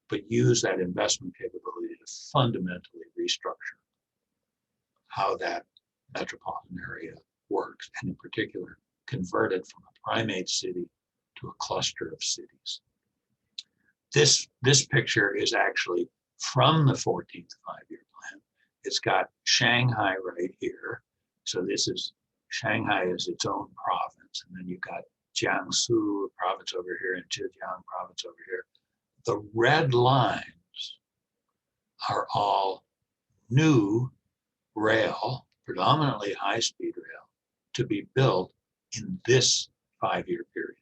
but use that investment capability to fundamentally restructure how that metropolitan area works, and in particular, convert it from a primate city to a cluster of cities. This picture is actually from the 14th five-year plan. It's got Shanghai right here. So Shanghai is its own province, and then you've got Jiangsu province over here and Zhejiang province over here. The red lines are all new rail, predominantly high-speed rail, to be built in this five-year period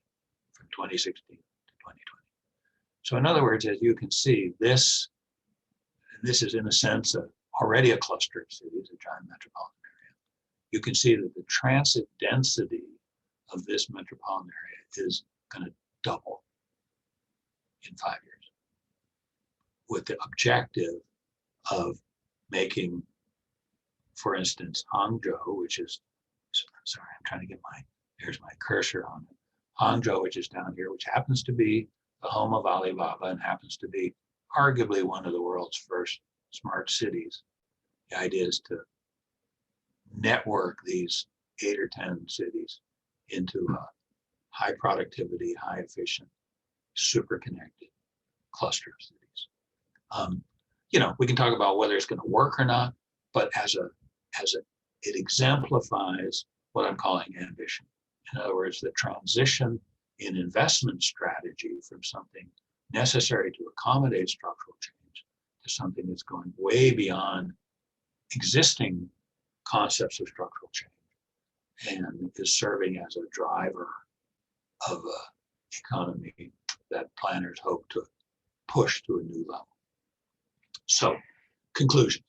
from 2016 to 2020. So in other words, as you can see, this is in a sense already a cluster of cities, a giant metropolitan area. You can see that the transit density of this metropolitan area is going to double in 5 years, with the objective of making, for instance, Hangzhou, which is, sorry, I'm trying to get there's my cursor on it. Hangzhou, which is down here, which happens to be the home of Alibaba and happens to be arguably one of the world's first smart cities. The idea is to network these 8 or 10 cities into a high productivity, high efficient, super connected cluster of cities. We can talk about whether it's going to work or not, but it exemplifies what I'm calling ambition. In other words, the transition in investment strategy from something necessary to accommodate structural change to something that's going way beyond existing concepts of structural change and is serving as a driver of an economy that planners hope to push to a new level. So, conclusion.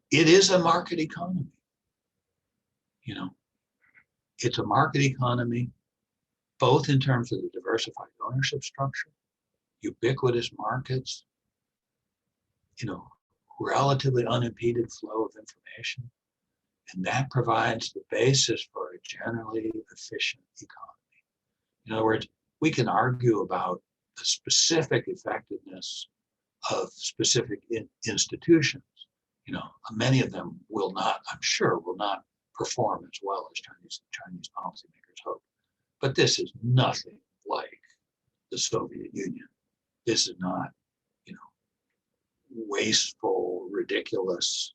It is a market economy. It's a market economy, both in terms of the diversified ownership structure, ubiquitous markets, relatively unimpeded flow of information, and that provides the basis for a generally efficient economy. In other words, we can argue about the specific effectiveness of specific institutions. Many of them will not, I'm sure, will not perform as well as Chinese policymakers hope. But this is nothing like the Soviet Union. This is not, wasteful, ridiculous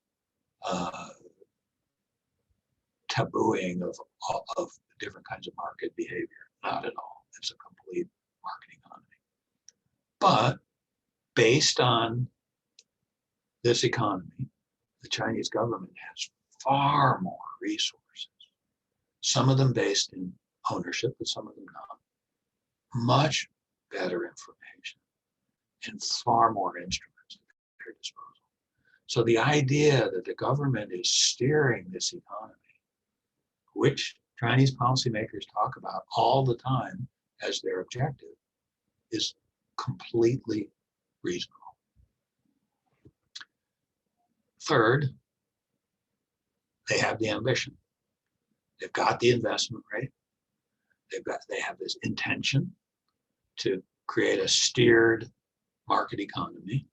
tabooing of different kinds of market behavior. Not at all. It's a complete market economy. But based on this economy, the Chinese government has far more resources, some of them based in ownership, but some of them not. Much better information and far more instruments at their disposal. So the idea that the government is steering this economy, which Chinese policymakers talk about all the time as their objective, is completely reasonable. Third, they have the ambition. They've got the investment rate. They have this intention to create a steered market economy.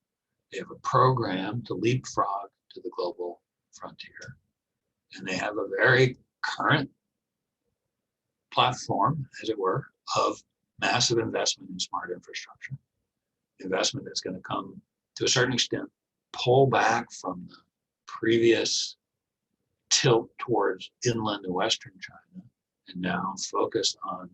They have a program to leapfrog to the global frontier. And they have a very current platform, as it were, of massive investment in smart infrastructure. Investment that's going to come, to a certain extent, pull back from the previous tilt towards inland and Western China, and now focus on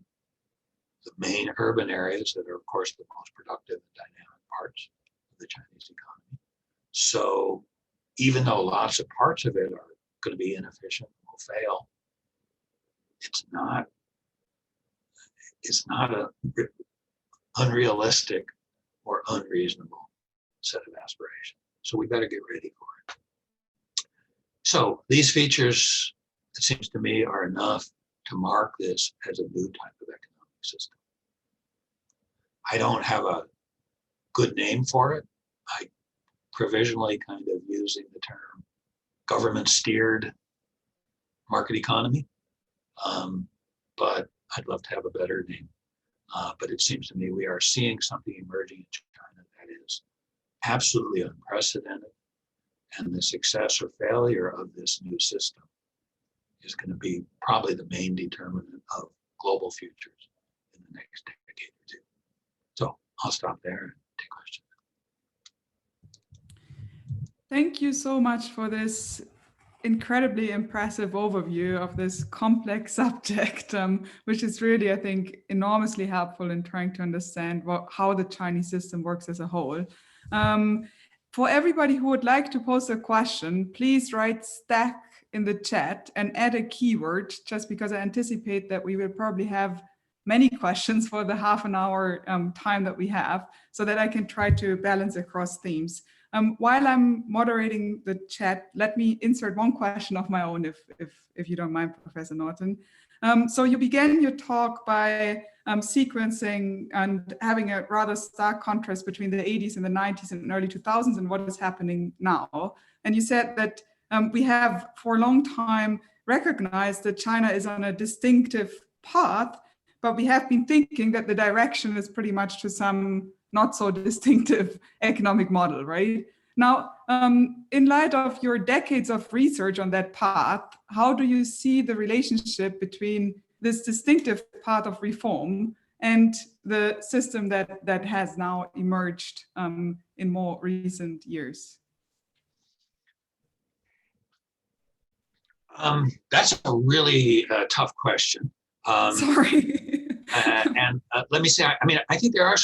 the main urban areas that are, of course, the most productive and dynamic parts of the Chinese economy. So even though lots of parts of it are going to be inefficient, will fail, it's not an unrealistic or unreasonable set of aspirations. So we better get ready for it. So these features, it seems to me, are enough to mark this as a new type of economic system. I don't have a good name for it. I provisionally kind of using the term government steered market economy, but I'd love to have a better name. But it seems to me we are seeing something emerging in China that is absolutely unprecedented, and the success or failure of this new system is going to be probably the main determinant of global futures in the next decade or two. So I'll stop there and take questions. Thank you so much for this incredibly impressive overview of this complex subject, which is really, I think, enormously helpful in trying to understand how the Chinese system works as a whole. For everybody who would like to pose a question, please write stack in the chat and add a keyword, just because I anticipate that we will probably have many questions for the half an hour time that we have, so that I can try to balance across themes. While I'm moderating the chat, let me insert one question of my own, if you don't mind, Professor Naughton. So you began your talk by sequencing and having a rather stark contrast between the 80s and the 90s and early 2000s and what is happening now. And you said that we have for a long time recognized that China is on a distinctive path, but we have been thinking that the direction is pretty much to some not so distinctive economic model, right? Now, in light of your decades of research on that path, how do you see the relationship between this distinctive path of reform and the system that has now emerged in more recent years? That's a really tough question. Sorry. And let me say, I think there are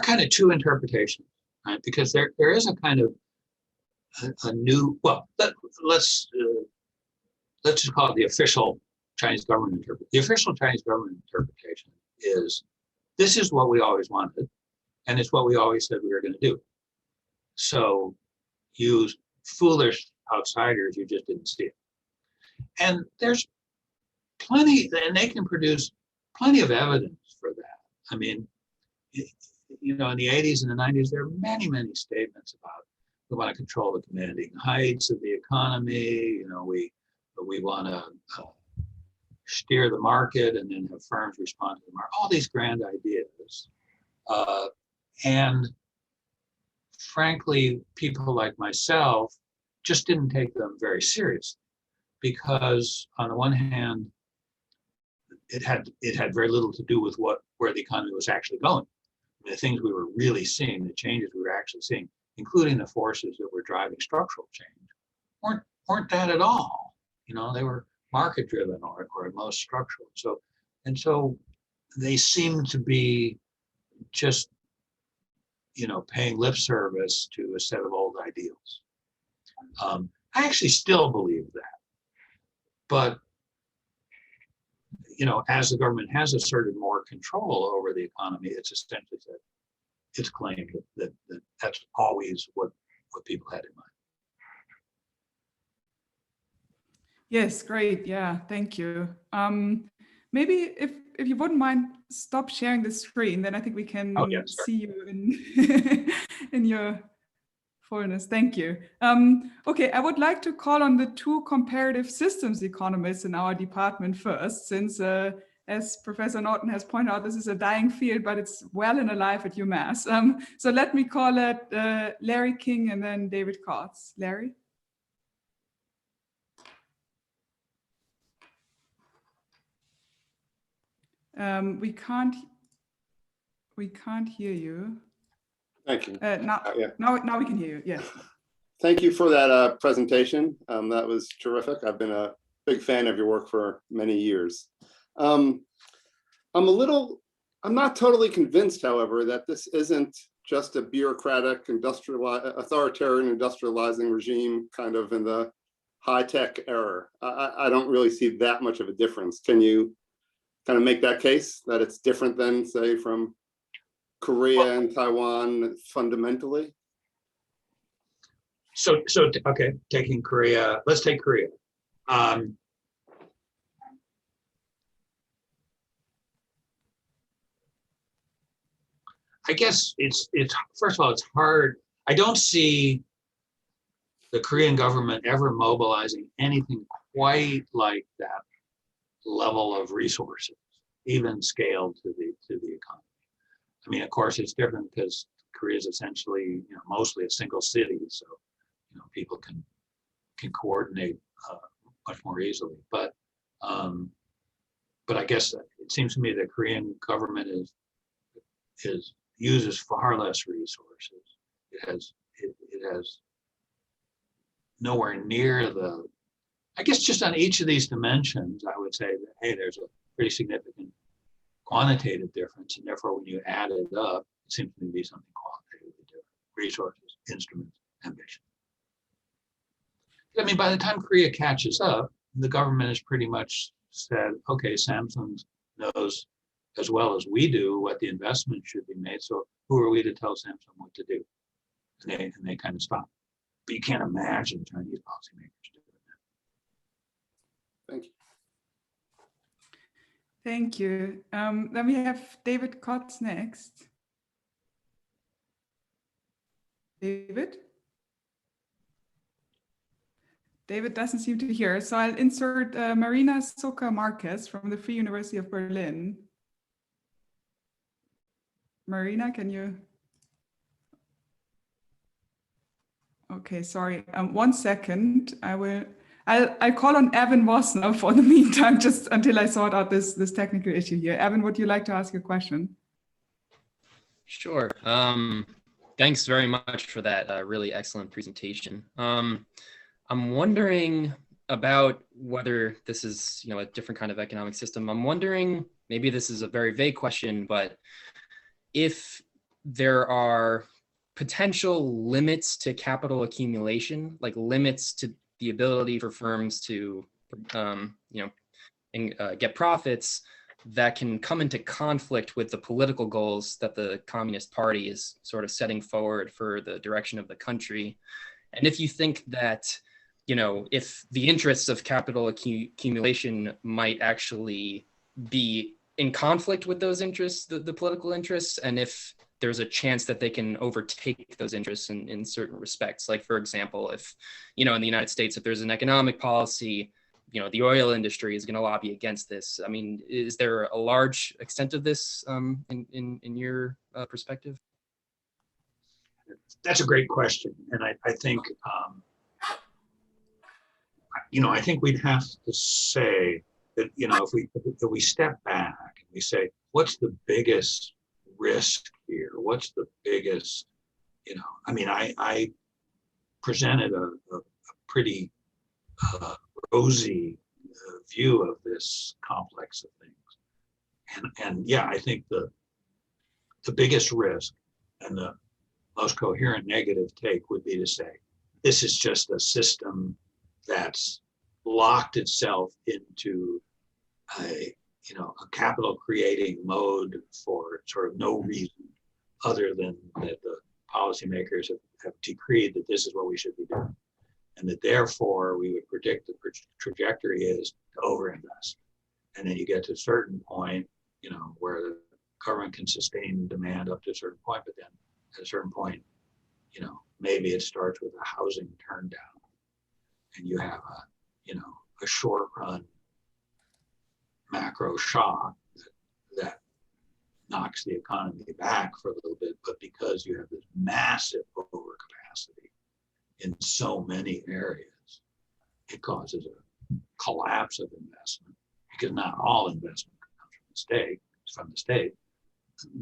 kind of two interpretations, right? Because there is a kind of a new, well, let's just call it the official Chinese government interpretation. The official Chinese government interpretation is, this is what we always wanted, and it's what we always said we were going to do. So you foolish outsiders, you just didn't see it. And there's plenty, and they can produce plenty of evidence for that. I mean, you know, in the 80s and the 90s, there are many, many statements about we want to control the commanding heights of the economy. You know, we want to steer the market and then have firms respond to the market. All these grand ideas, and frankly, people like myself just didn't take them very seriously, because on the one hand, it had very little to do with where the economy was actually going. The things we were really seeing, the changes we were actually seeing, including the forces that were driving structural change, weren't that at all. You know, they were market driven or at most structural. So they seem to be just, you know, paying lip service to a set of old ideals. I actually still believe that, but you know, as the government has asserted more control over the economy, it's essentially said, it's claimed that that's always what people had in mind. Yes, great. Yeah, thank you. Maybe if you wouldn't mind, stop sharing the screen, then I think we can see you in your fullness. Thank you. Okay, I would like to call on the two comparative systems economists in our department first, since as Professor Naughton has pointed out, this is a dying field, but it's well and alive at UMass. So let me call it Larry King and then David Kotz. Larry? We can't hear you. Thank you. Now we can hear you. Yes. Thank you for that presentation. That was terrific. I've been a big fan of your work for many years. I'm not totally convinced, however, that this isn't just a bureaucratic, authoritarian industrializing regime kind of in the high-tech era. I don't really see that much of a difference. Can you kind of make that case that it's different than, say, from Korea and Taiwan fundamentally? So okay, taking Korea, let's take Korea. I guess it's first of all, it's hard. I don't see the Korean government ever mobilizing anything quite like that level of resources, even scaled to the economy. I mean, of course, it's different because Korea is essentially, you know, mostly a single city, so you know people can coordinate much more easily. But I guess it seems to me that Korean government uses far less resources. It has nowhere near the. I guess just on each of these dimensions, I would say that hey, there's a pretty significant quantitative difference, and therefore when you add it up, it seems to be something qualitatively different. Resources, instruments, ambition. I mean, by the time Korea catches up, the government has pretty much said, okay, Samsung knows as well as we do what the investment should be made, so who are we to tell Samsung what to do? And they kind of stop. But you can't imagine Chinese policymakers doing that. Thank you. Thank you. Then we have David Kotz next. David? David doesn't seem to hear, so I'll insert Marina Soka Marquez from the Free University of Berlin. Marina, can you? Okay, sorry. 1 second. I'll call on Evan Wasner for the meantime, just until I sort out this technical issue here. Evan, would you like to ask your question? Sure. Thanks very much for that really excellent presentation. I'm wondering about whether this is, a different kind of economic system. I'm wondering, maybe this is a very vague question, but if there are potential limits to capital accumulation, like limits to the ability for firms to, get profits that can come into conflict with the political goals that the Communist Party is sort of setting forward for the direction of the country. And if you think that, if the interests of capital accumulation might actually be in conflict with those interests, the political interests, and if there's a chance that they can overtake those interests in certain respects. Like, for example, if, in the United States, if there's an economic policy, the oil industry is going to lobby against this. I mean, is there a large extent of this in your perspective? That's a great question. And I think, I think we'd have to say that, if we step back and we say, what's the biggest risk here? What's the biggest, I presented a pretty rosy view of this complex of things. And yeah, I think the biggest risk and the most coherent negative take would be to say, this is just a system that's locked itself into a capital creating mode for sort of no reason other than that the policymakers have decreed that this is what we should be doing. And that therefore we would predict the trajectory is to overinvest. And then you get to a certain point, where the government can sustain demand up to a certain point, but then at a certain point, maybe it starts with a housing turn down and you have a short run macro shock that knocks the economy back for a little bit, but because you have this massive overcapacity in so many areas, it causes a collapse of investment, because not all investment comes from the state.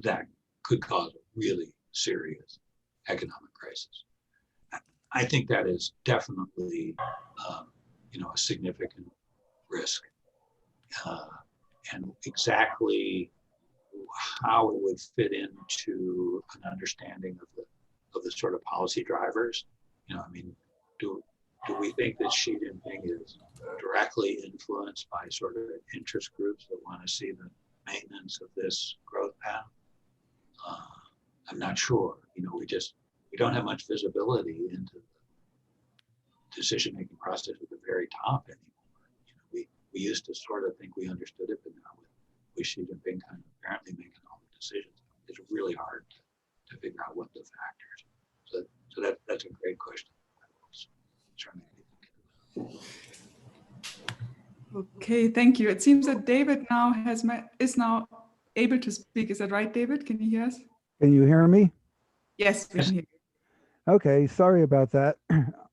That could cause a really serious economic crisis. I think that is definitely, a significant risk. And exactly how it would fit into an understanding of the sort of policy drivers. Do we think that Xi Jinping is directly influenced by sort of interest groups that want to see the maintenance of this growth path? I'm not sure. We don't have much visibility into the decision-making process at the very top anymore. We used to sort of think we understood it, but now with Xi Jinping kind of apparently making all the decisions, it's really hard to figure out what the factors. So that's a great question. Okay, thank you. It seems that David now is now able to speak. Is that right, David? Can you hear us? Can you hear me? Yes, we can hear you. Okay, sorry about that.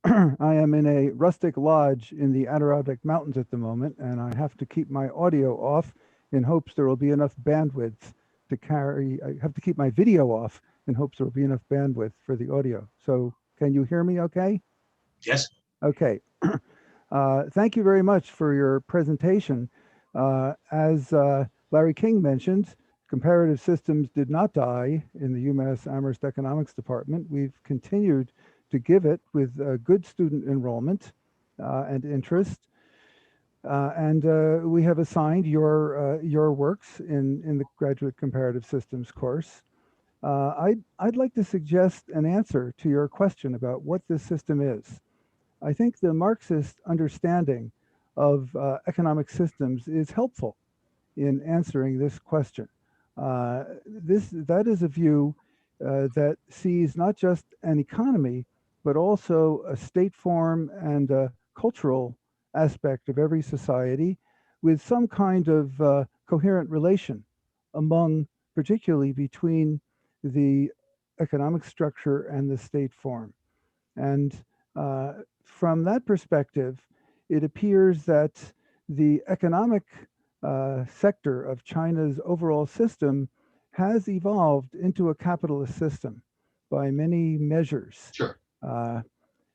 I am in a rustic lodge in the Adirondack Mountains at the moment, and I have to keep my audio off in hopes there will be enough bandwidth to carry. I have to keep my video off in hopes there will be enough bandwidth for the audio. So can you hear me okay? Yes. Okay. Thank you very much for your presentation. As Larry King mentioned, comparative systems did not die in the UMass Amherst Economics Department. We've continued to give it with good student enrollment and interest. And we have assigned your works in the Graduate Comparative Systems course. I'd like to suggest an answer to your question about what this system is. I think the Marxist understanding of economic systems is helpful in answering this question. That is a view that sees not just an economy, but also a state form and a cultural aspect of every society with some kind of coherent relation particularly between the economic structure and the state form. And From that perspective, it appears that the economic sector of China's overall system has evolved into a capitalist system by many measures. Sure.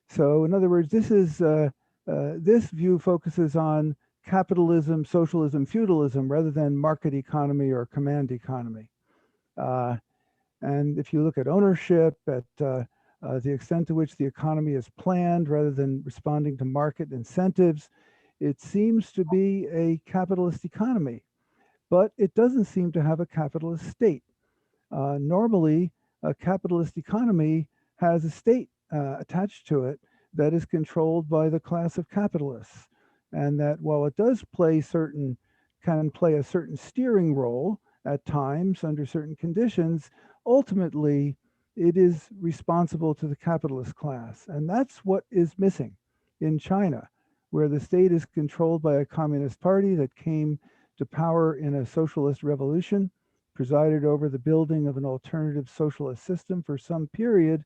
So in other words, this view focuses on capitalism, socialism, feudalism, rather than market economy or command economy. And if you look at ownership, at the extent to which the economy is planned rather than responding to market incentives, it seems to be a capitalist economy, but it doesn't seem to have a capitalist state. Normally, a capitalist economy has a state attached to it that is controlled by the class of capitalists, and that while it does can play a certain steering role at times under certain conditions, ultimately it is responsible to the capitalist class. And that's what is missing in China, where the state is controlled by a communist party that came to power in a socialist revolution, presided over the building of an alternative socialist system for some period,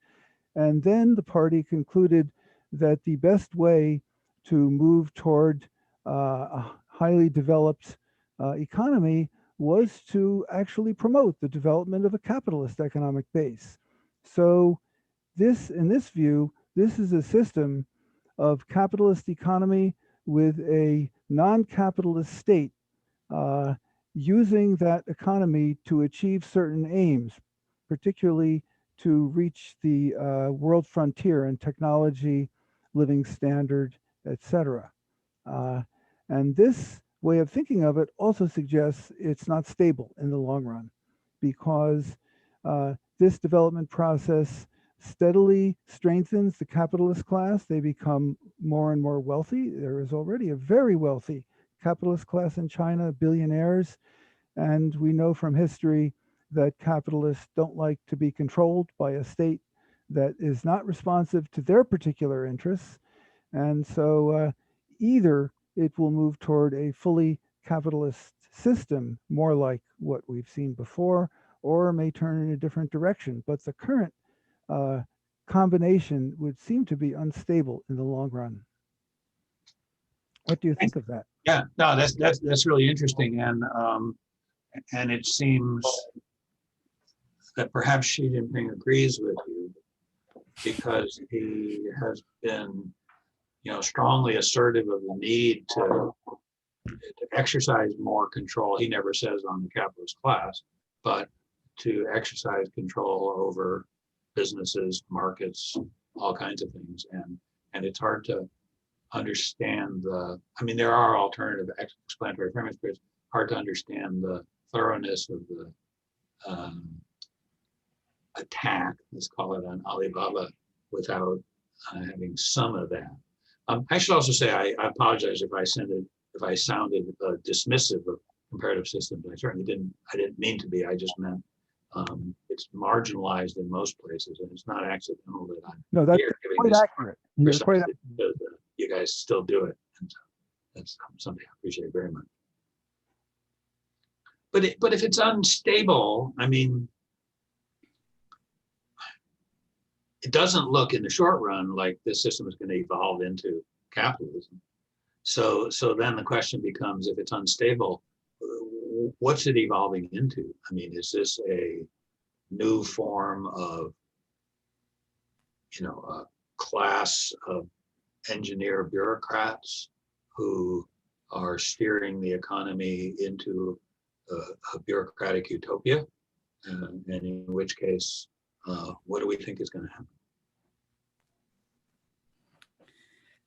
and then the party concluded that the best way to move toward a highly developed economy was to actually promote the development of a capitalist economic base. So in this view, this is a system of capitalist economy with a non-capitalist state using that economy to achieve certain aims, particularly to reach the world frontier in technology, living standard, etc. And this way of thinking of it also suggests it's not stable in the long run, because this development process steadily strengthens the capitalist class. They become more and more wealthy. There is already a very wealthy capitalist class in China, billionaires, and we know from history that capitalists don't like to be controlled by a state that is not responsive to their particular interests. And so either it will move toward a fully capitalist system, more like what we've seen before, or may turn in a different direction. But the current combination would seem to be unstable in the long run. What do you think of that? Yeah, no, that's really interesting, and it seems that perhaps Xi Jinping agrees with you, because he has been, strongly assertive of the need to exercise more control. He never says on the capitalist class, but to exercise control over businesses, markets, all kinds of things, and it's hard to understand there are alternative explanatory frameworks, but it's hard to understand the thoroughness of the attack, let's call it, on Alibaba without having some of that. I should also say I apologize if I sounded dismissive of comparative systems. I certainly didn't. I didn't mean to be. I just meant it's marginalized in most places, and it's not accidental that I'm here giving quite this accurate. You're quite accurate. You guys still do it, and so that's something I appreciate very much. But if it's unstable, it doesn't look in the short run like this system is going to evolve into capitalism. So then the question becomes, if it's unstable, what's it evolving into? Is this a new form of, a class of engineer bureaucrats who are steering the economy into a bureaucratic utopia? And in which case, what do we think is going to happen?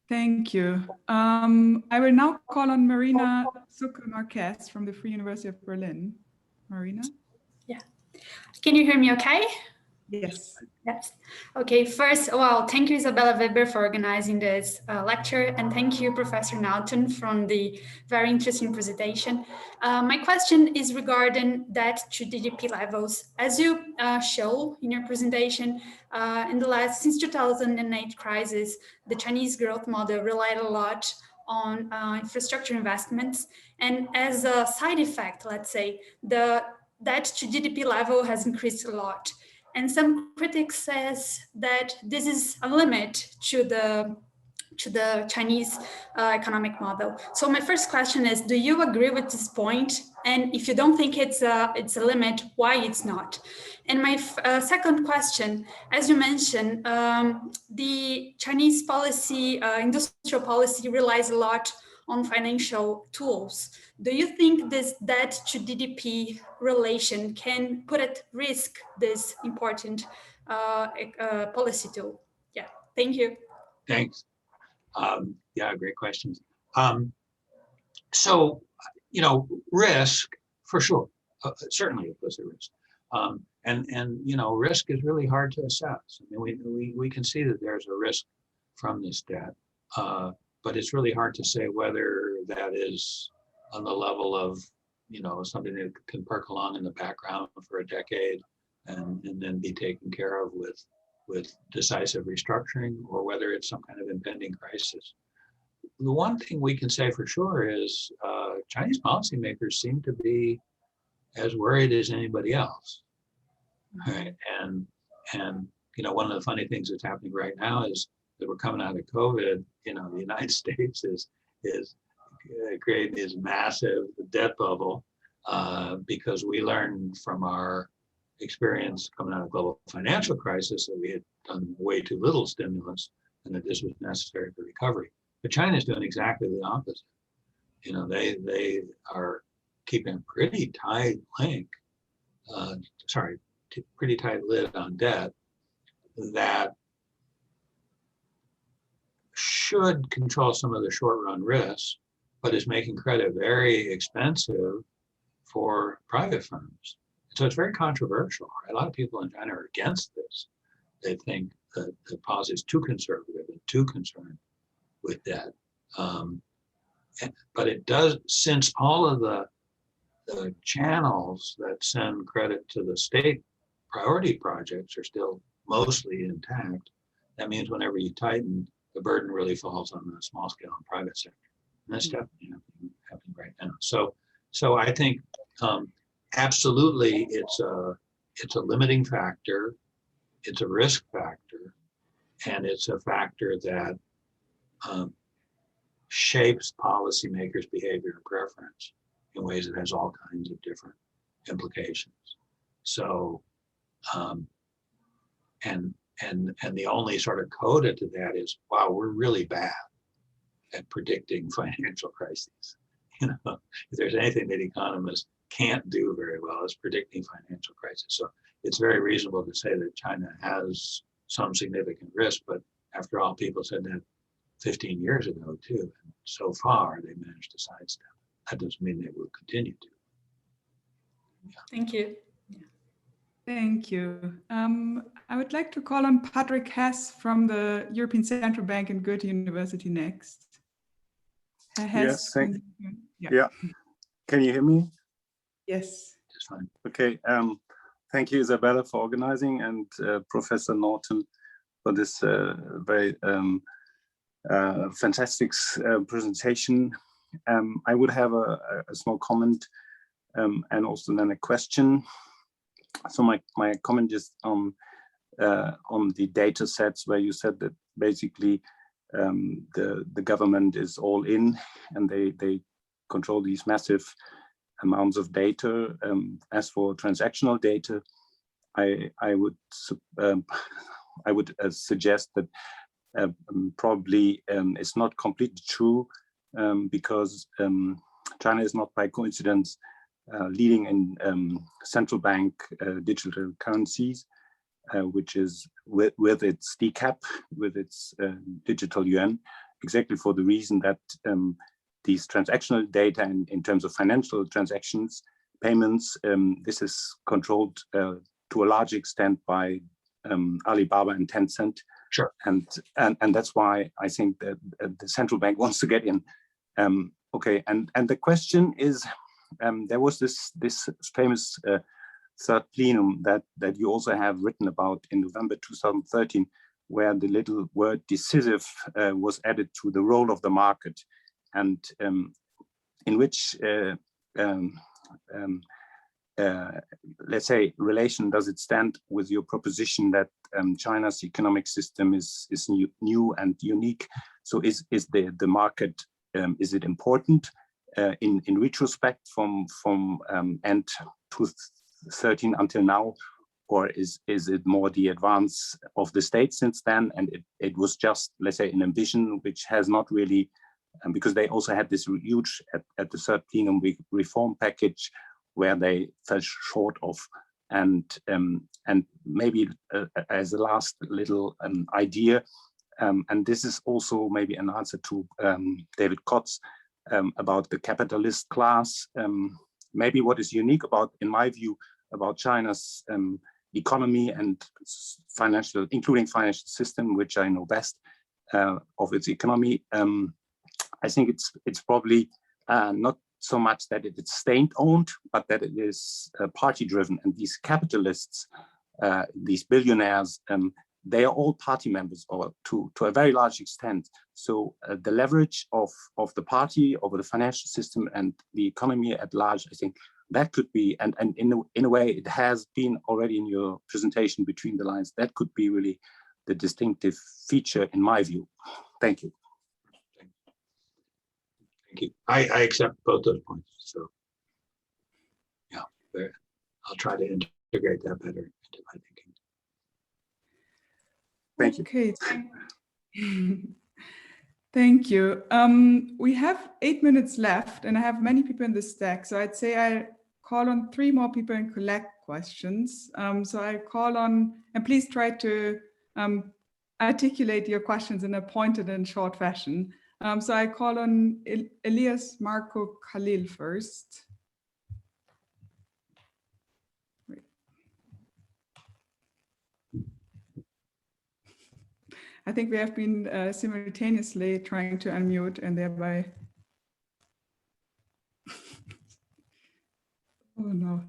Thank you. I will now call on Marina Sucre-Marquez from the Free University of Berlin. Marina? Yeah. Can you hear me okay? Yes. Yes. Okay, first, well, thank you, Isabella Weber, for organizing this lecture, and thank you, Professor Naughton, from the very interesting presentation. My question is regarding debt to GDP levels. As you show in your presentation, since 2008 crisis, the Chinese growth model relied a lot on infrastructure investments, and as a side effect, let's say, the debt to GDP level has increased a lot. And some critics says that this is a limit to the Chinese economic model. So my first question is, do you agree with this point? And if you don't think it's a limit, why it's not? And my second question, as you mentioned, the Chinese policy, industrial policy relies a lot on financial tools. Do you think this debt to GDP relation can put at risk this important policy tool? Yeah, thank you. Thanks. Yeah, great questions. So, you know, risk for sure, certainly it was a risk. And you know, risk is really hard to assess. I mean, we can see that there's a risk from this debt, but it's really hard to say whether that is on the level of, you know, something that can perk along in the background for a decade and then be taken care of with decisive restructuring, or whether it's some kind of impending crisis. The one thing we can say for sure is Chinese policymakers seem to be as worried as anybody else, right? And you know, one of the funny things that's happening right now is that we're coming out of COVID. You know, the United States is creating this massive debt bubble because we learned from our experience coming out of global financial crisis that we had done way too little stimulus and that this was necessary for recovery. But China is doing exactly the opposite. You know, they are keeping a pretty tight pretty tight lid on debt that should control some of the short-run risks, but is making credit very expensive for private firms. So it's very controversial. Right? A lot of people in China are against this. They think that the policy is too conservative and too concerned with debt. But it does, since all of the channels that send credit to the state priority projects are still mostly intact, that means whenever you tighten, the burden really falls on the small scale and private sector. And that's definitely happening right now. So I think absolutely it's a limiting factor, it's a risk factor, and it's a factor that shapes policymakers' behavior and preference in ways that has all kinds of different implications. So, and the only sort of coda to that is, wow, we're really bad at predicting financial crises. You know, if there's anything that economists can't do very well, it's predicting financial crisis. So it's very reasonable to say that China has some significant risk, but after all, people said that 15 years ago too, and so far they managed to sidestep. That doesn't mean they will continue to. Yeah. Thank you. Thank you. I would like to call on Patrick Hess from the European Central Bank and Goethe University next. Yes, yeah. Can you hear me? Yes. Just fine. Okay. Thank you, Isabella, for organizing, and Professor Naughton for this very fantastic presentation. I would have a small comment and also then a question. So my comment is on the data sets where you said that basically the government is all in and they control these massive amounts of data. As for transactional data, I would suggest that probably it's not completely true because China is not by coincidence leading in central bank digital currencies, which is with its DCAP, with its digital yuan, exactly for the reason that these transactional data in terms of financial transactions, payments, this is controlled to a large extent by Alibaba and Tencent. Sure. And that's why I think that the central bank wants to get in. Okay, and the question is, there was this famous third plenum that you also have written about in November 2013, where the little word decisive was added to the role of the market, and in which let's say, relation does it stand with your proposition that China's economic system is new and unique? So is the market, is it important in retrospect from end 2013 until now, or is it more the advance of the state since then, and it was just, let's say, an ambition which has not really, because they also had this huge at the third plenum reform package where they fell short of, and maybe as a last little idea, and this is also maybe an answer to David Kott's about the capitalist class. Maybe what is unique about, in my view, about China's economy and financial, including financial system, which I know best of its economy, I think it's probably not so much that it's state-owned, but that it is party-driven. And these capitalists, these billionaires, they are all party members, or to a very large extent. So the leverage of the party over the financial system and the economy at large, I think that could be, and in a way it has been already in your presentation between the lines, that could be really the distinctive feature in my view. Thank you. Thank you. I accept both those points. So yeah, I'll try to integrate that better into my thinking. Thank you. Okay. Thank you. We have 8 minutes left, and I have many people in the stack. So I'd say I call on 3 more people and collect questions. So I call on, and please try to articulate your questions in a pointed and short fashion. So I call on Elias Marco Khalil first. I think we have been simultaneously trying to unmute and thereby. Oh no.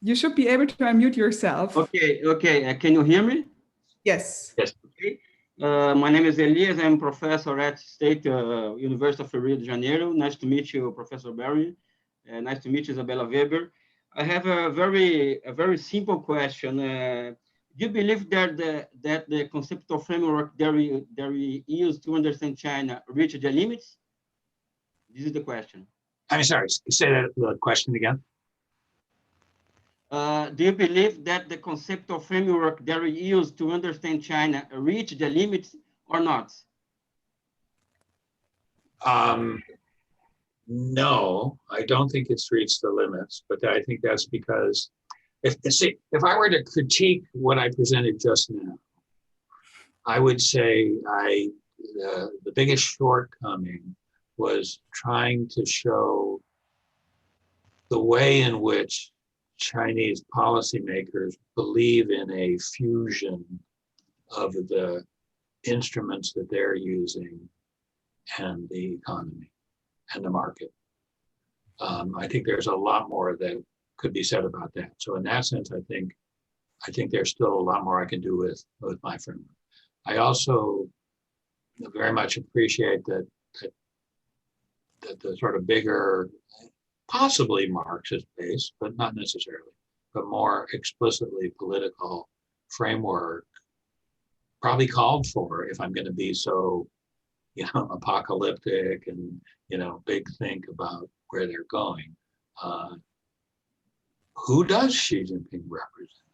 You should be able to unmute yourself. Okay, okay. Can you hear me? Yes. Yes. Okay. My name is Elias. I'm professor at State University of Rio de Janeiro. Nice to meet you, Professor Barry. Nice to meet you, Isabella Weber. I have a very simple question. Do you believe that the conceptual framework that we use to understand China reached the limits? This is the question. I'm sorry, say the question again. Do you believe that the conceptual framework that we use to understand China reached the limits or not? No, I don't think it's reached the limits, but I think that's because if I were to critique what I presented just now, I would say the biggest shortcoming was trying to show the way in which Chinese policymakers believe in a fusion of the instruments that they're using and the economy and the market. I think there's a lot more that could be said about that. So in that sense, I think there's still a lot more I can do with my framework. I also very much appreciate that the sort of bigger, possibly Marxist base, but not necessarily, but more explicitly political framework probably called for, if I'm going to be so, apocalyptic and, big think about where they're going. Who does Xi Jinping represent?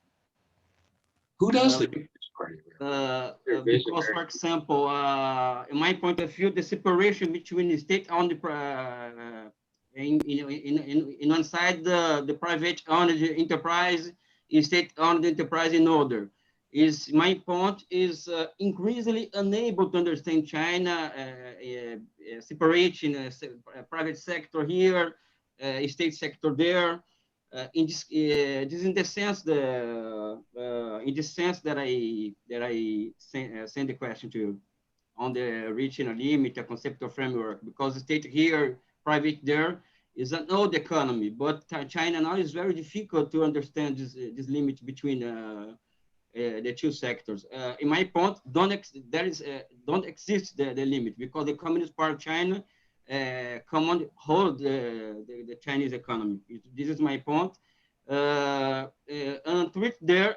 Who does the Communist Party represent? Because, for example, in my point of view, the separation between the state-owned, in one side, the private-owned enterprise, state-owned enterprise in order, is my point is increasingly unable to understand China, separation, private sector here, state sector there. In this in the sense that I send the question to you on the reaching a limit, a conceptual framework, because the state here, private there, is an old economy, but China now is very difficult to understand this limit between the two sectors. In my point, don't exist the limit, because the Communist Party of China hold the Chinese economy. This is my point. And with there,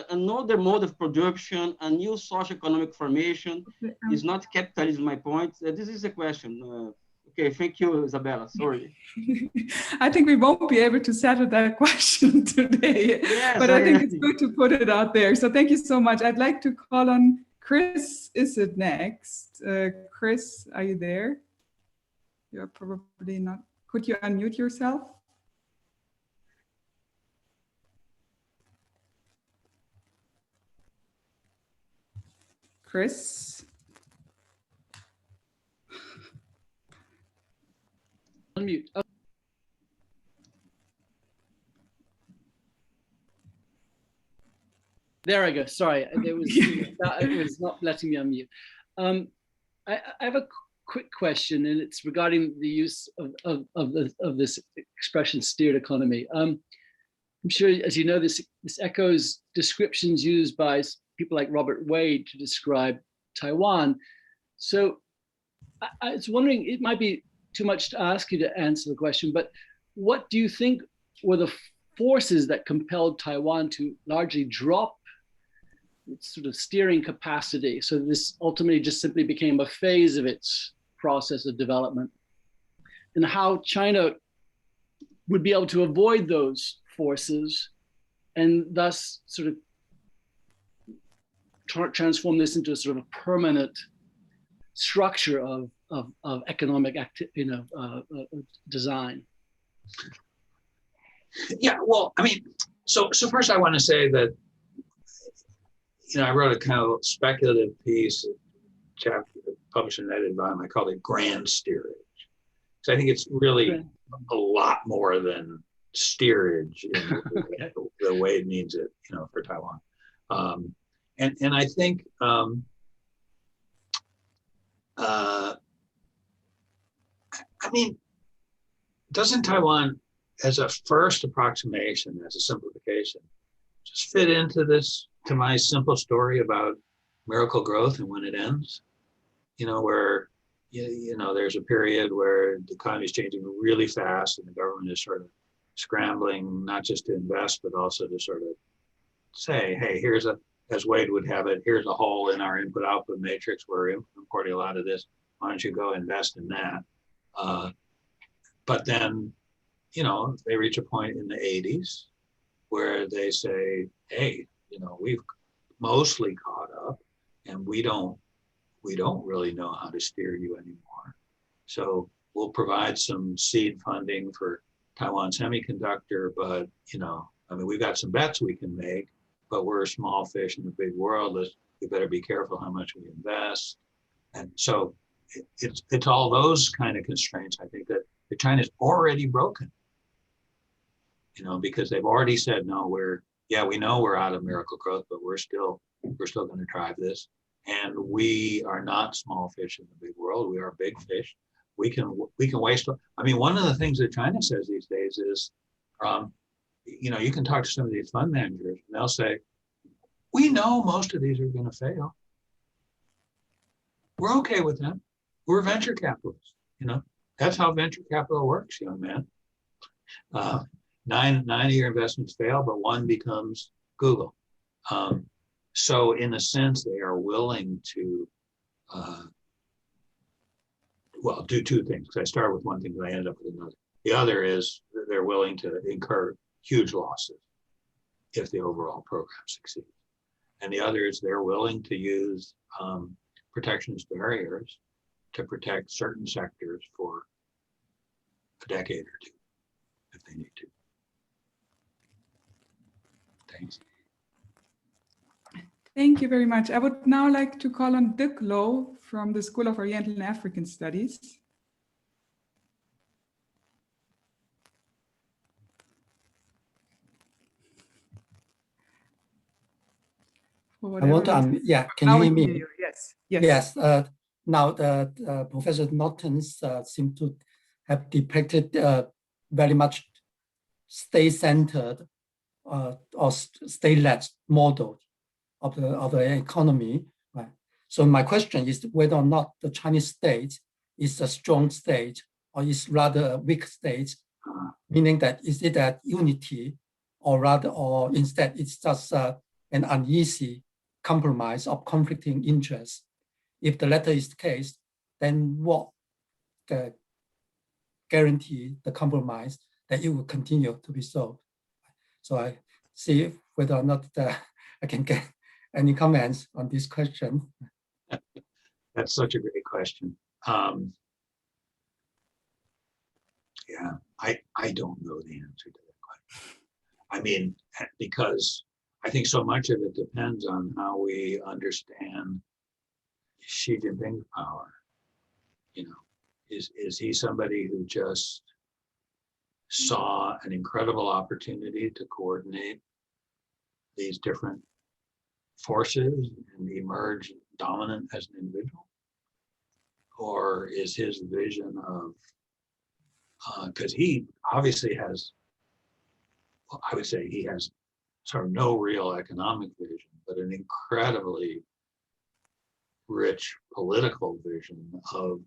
another mode of production, a new socio-economic formation is not capitalism, my point. This is a question. Okay, thank you, Isabella, sorry. I think we won't be able to settle that question today, yes, but I think it's good to put it out there. So thank you so much. I'd like to call on Chris. Is it next? Chris, are you there? You're probably not. Could you unmute yourself? Chris? Unmute. Oh. There I go. Sorry, there was it was not letting me unmute. I have a quick question, and it's regarding the use of this expression "steered economy." I'm sure, as you know, this echoes descriptions used by people like Robert Wade to describe Taiwan. So I was wondering, it might be too much to ask you to answer the question, but what do you think were the forces that compelled Taiwan to largely drop its sort of steering capacity? So this ultimately just simply became a phase of its process of development, and how China would be able to avoid those forces and thus sort of transform this into a sort of a permanent structure of economic design. Yeah, well, I mean, so first I want to say that, I wrote a kind of speculative piece, chapter published in an edited volume. I called it Grand Steerage. So I think it's really a lot more than steerage in the way it means it, for Taiwan. And I think I mean, doesn't Taiwan, as a first approximation, as a simplification, just fit into to my simple story about miracle growth and when it ends? Where, there's a period where the economy is changing really fast and the government is sort of scrambling, not just to invest, but also to sort of say, hey, as Wade would have it, here's a hole in our input-output matrix. We're importing a lot of this. Why don't you go invest in that? But then, they reach a point in the 80s where they say, hey, we've mostly caught up and we don't really know how to steer you anymore. So we'll provide some seed funding for Taiwan Semiconductor, but, we've got some bets we can make, but we're a small fish in the big world. We better be careful how much we invest. And so it's all those kind of constraints, I think, that China's already broken, because they've already said, no, we know we're out of miracle growth, but we're still going to drive this. And we are not small fish in the big world. We are big fish. We can waste. I mean, one of the things that China says these days is, you can talk to some of these fund managers and they'll say, we know most of these are going to fail. We're okay with them. We're venture capitalists. That's how venture capital works, young man. 9 of your investments fail, but 1 becomes Google. So in a sense, they are willing to, do 2 things. I start with one thing, but I end up with another. The other is they're willing to incur huge losses if the overall program succeeds. And the other is they're willing to use protectionist barriers to protect certain sectors for a decade or 2 if they need to. Thanks. Thank you very much. I would now like to call on Dick Lowe from the School of Oriental and African Studies. I want to, can you hear me? Yes. Yes. Now, Professor Naughton seem to have depicted very much state-centered or state-led model of the economy. Right? So my question is whether or not the Chinese state is a strong state or is rather a weak state, meaning that is it a unity or rather, or instead it's just an uneasy compromise of conflicting interests? If the latter is the case, then what guarantee the compromise that it will continue to be solved? So I see whether or not I can get any comments on this question. That's such a great question. Yeah, I don't know the answer to that question. I mean, because I think so much of it depends on how we understand Xi Jinping's power. You know, is he somebody who just saw an incredible opportunity to coordinate these different forces and emerge dominant as an individual? Or is his vision of, because he obviously has, well, I would say he has sort of no real economic vision, but an incredibly rich political vision of,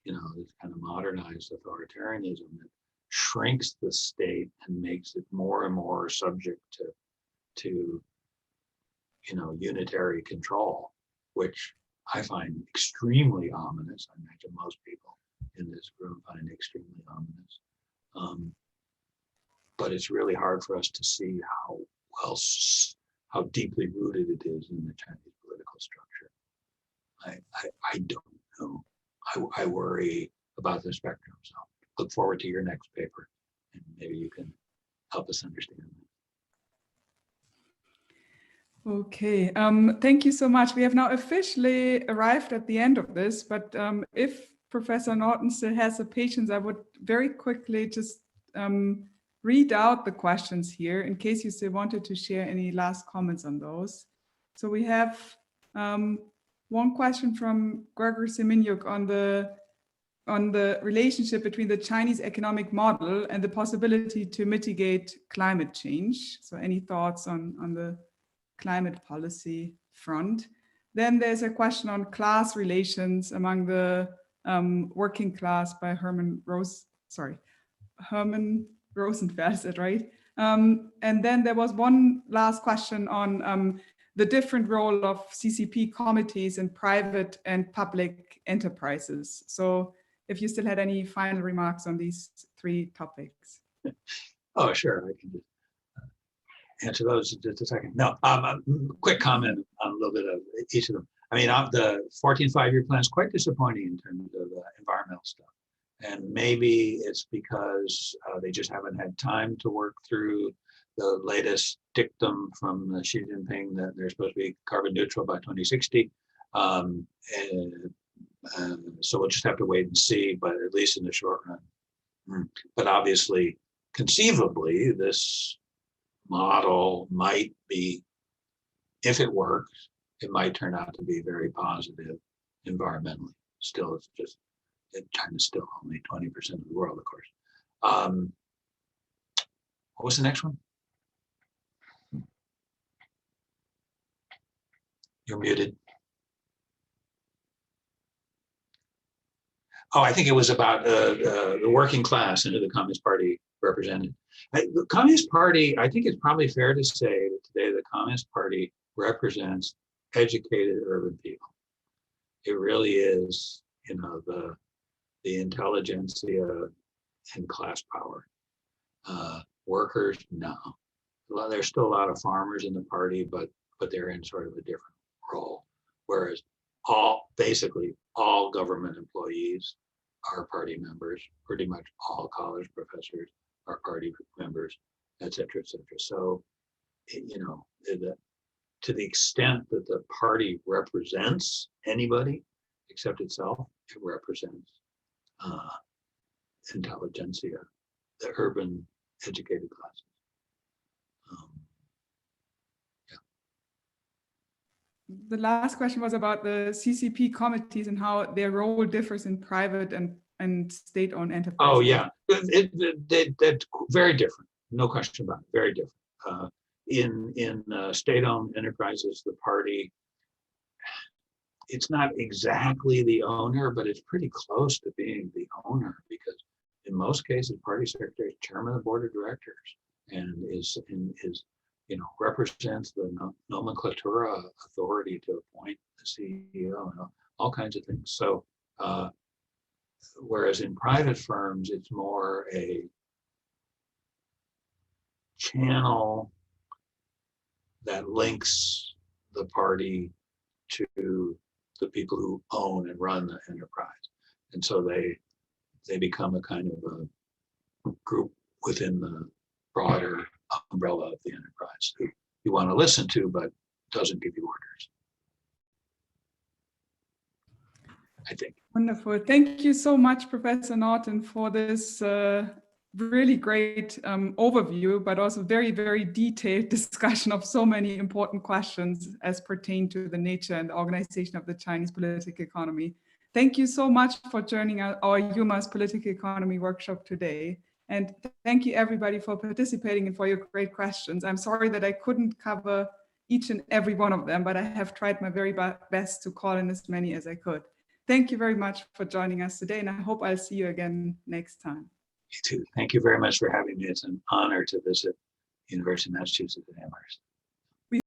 you know, this kind of modernized authoritarianism that shrinks the state and makes it more and more subject to you know, unitary control, which I find extremely ominous. I imagine most people in this room find extremely ominous. But it's really hard for us to see how deeply rooted it is in the Chinese political structure. I don't know. I worry about the spectrum. So look forward to your next paper, and maybe you can help us understand that. Okay, thank you so much. We have now officially arrived at the end of this, but if Professor Naughton still has the patience, I would very quickly just read out the questions here in case you still wanted to share any last comments on those. So we have one question from Gregor Semeniuk on the relationship between the Chinese economic model and the possibility to mitigate climate change. So any thoughts on the climate policy front? Then there's a question on class relations among the working class by Herman Rosenfeld, is that right? And then there was one last question on the different role of CCP committees in private and public enterprises. So if you still had any final remarks on these three topics. Oh, sure, I can just answer those in just a second. No, quick comment on a little bit of each of them. I mean, the 14 five-year plan is quite disappointing in terms of environmental stuff. And maybe it's because they just haven't had time to work through the latest dictum from Xi Jinping that they're supposed to be carbon neutral by 2060. So we'll just have to wait and see, but at least in the short run. But obviously, conceivably, this model might be, if it works, it might turn out to be very positive environmentally. Still, it's just, China's still only 20% of the world, of course. What was the next one? You're muted. Oh, I think it was about the working class and who the Communist Party represented. The Communist Party, I think it's probably fair to say that today the Communist Party represents educated urban people. It really is, you know, the intelligentsia and class power. Workers, no. Well, there's still a lot of farmers in the party, but they're in sort of a different role. Whereas basically all government employees are party members, pretty much all college professors are party members, et cetera, et cetera. So, you know, to the extent that the party represents anybody except itself, it represents intelligentsia, the urban educated classes. The last question was about the CCP committees and how their role differs in private and state-owned enterprises. Oh yeah, they're very different. No question about it. Very different. In state-owned enterprises, the party it's not exactly the owner, but it's pretty close to being the owner, because in most cases, party secretary is chairman of the board of directors and is represents the nomenclatura authority to appoint the CEO and all kinds of things. So whereas in private firms, it's more a channel that links the party to the people who own and run the enterprise. And so they become a kind of a group within the broader umbrella of the enterprise who you want to listen to, but doesn't give you orders, I think. Wonderful. Thank you so much, Professor Naughton, for this really great overview, but also very, very detailed discussion of so many important questions as pertain to the nature and organization of the Chinese political economy. Thank you so much for joining our UMass Political Economy workshop today. And thank you everybody for participating and for your great questions. I'm sorry that I couldn't cover each and every one of them, but I have tried my very best to call in as many as I could. Thank you very much for joining us today, and I hope I'll see you again next time. Me too. Thank you very much for having me. It's an honor to visit University of Massachusetts at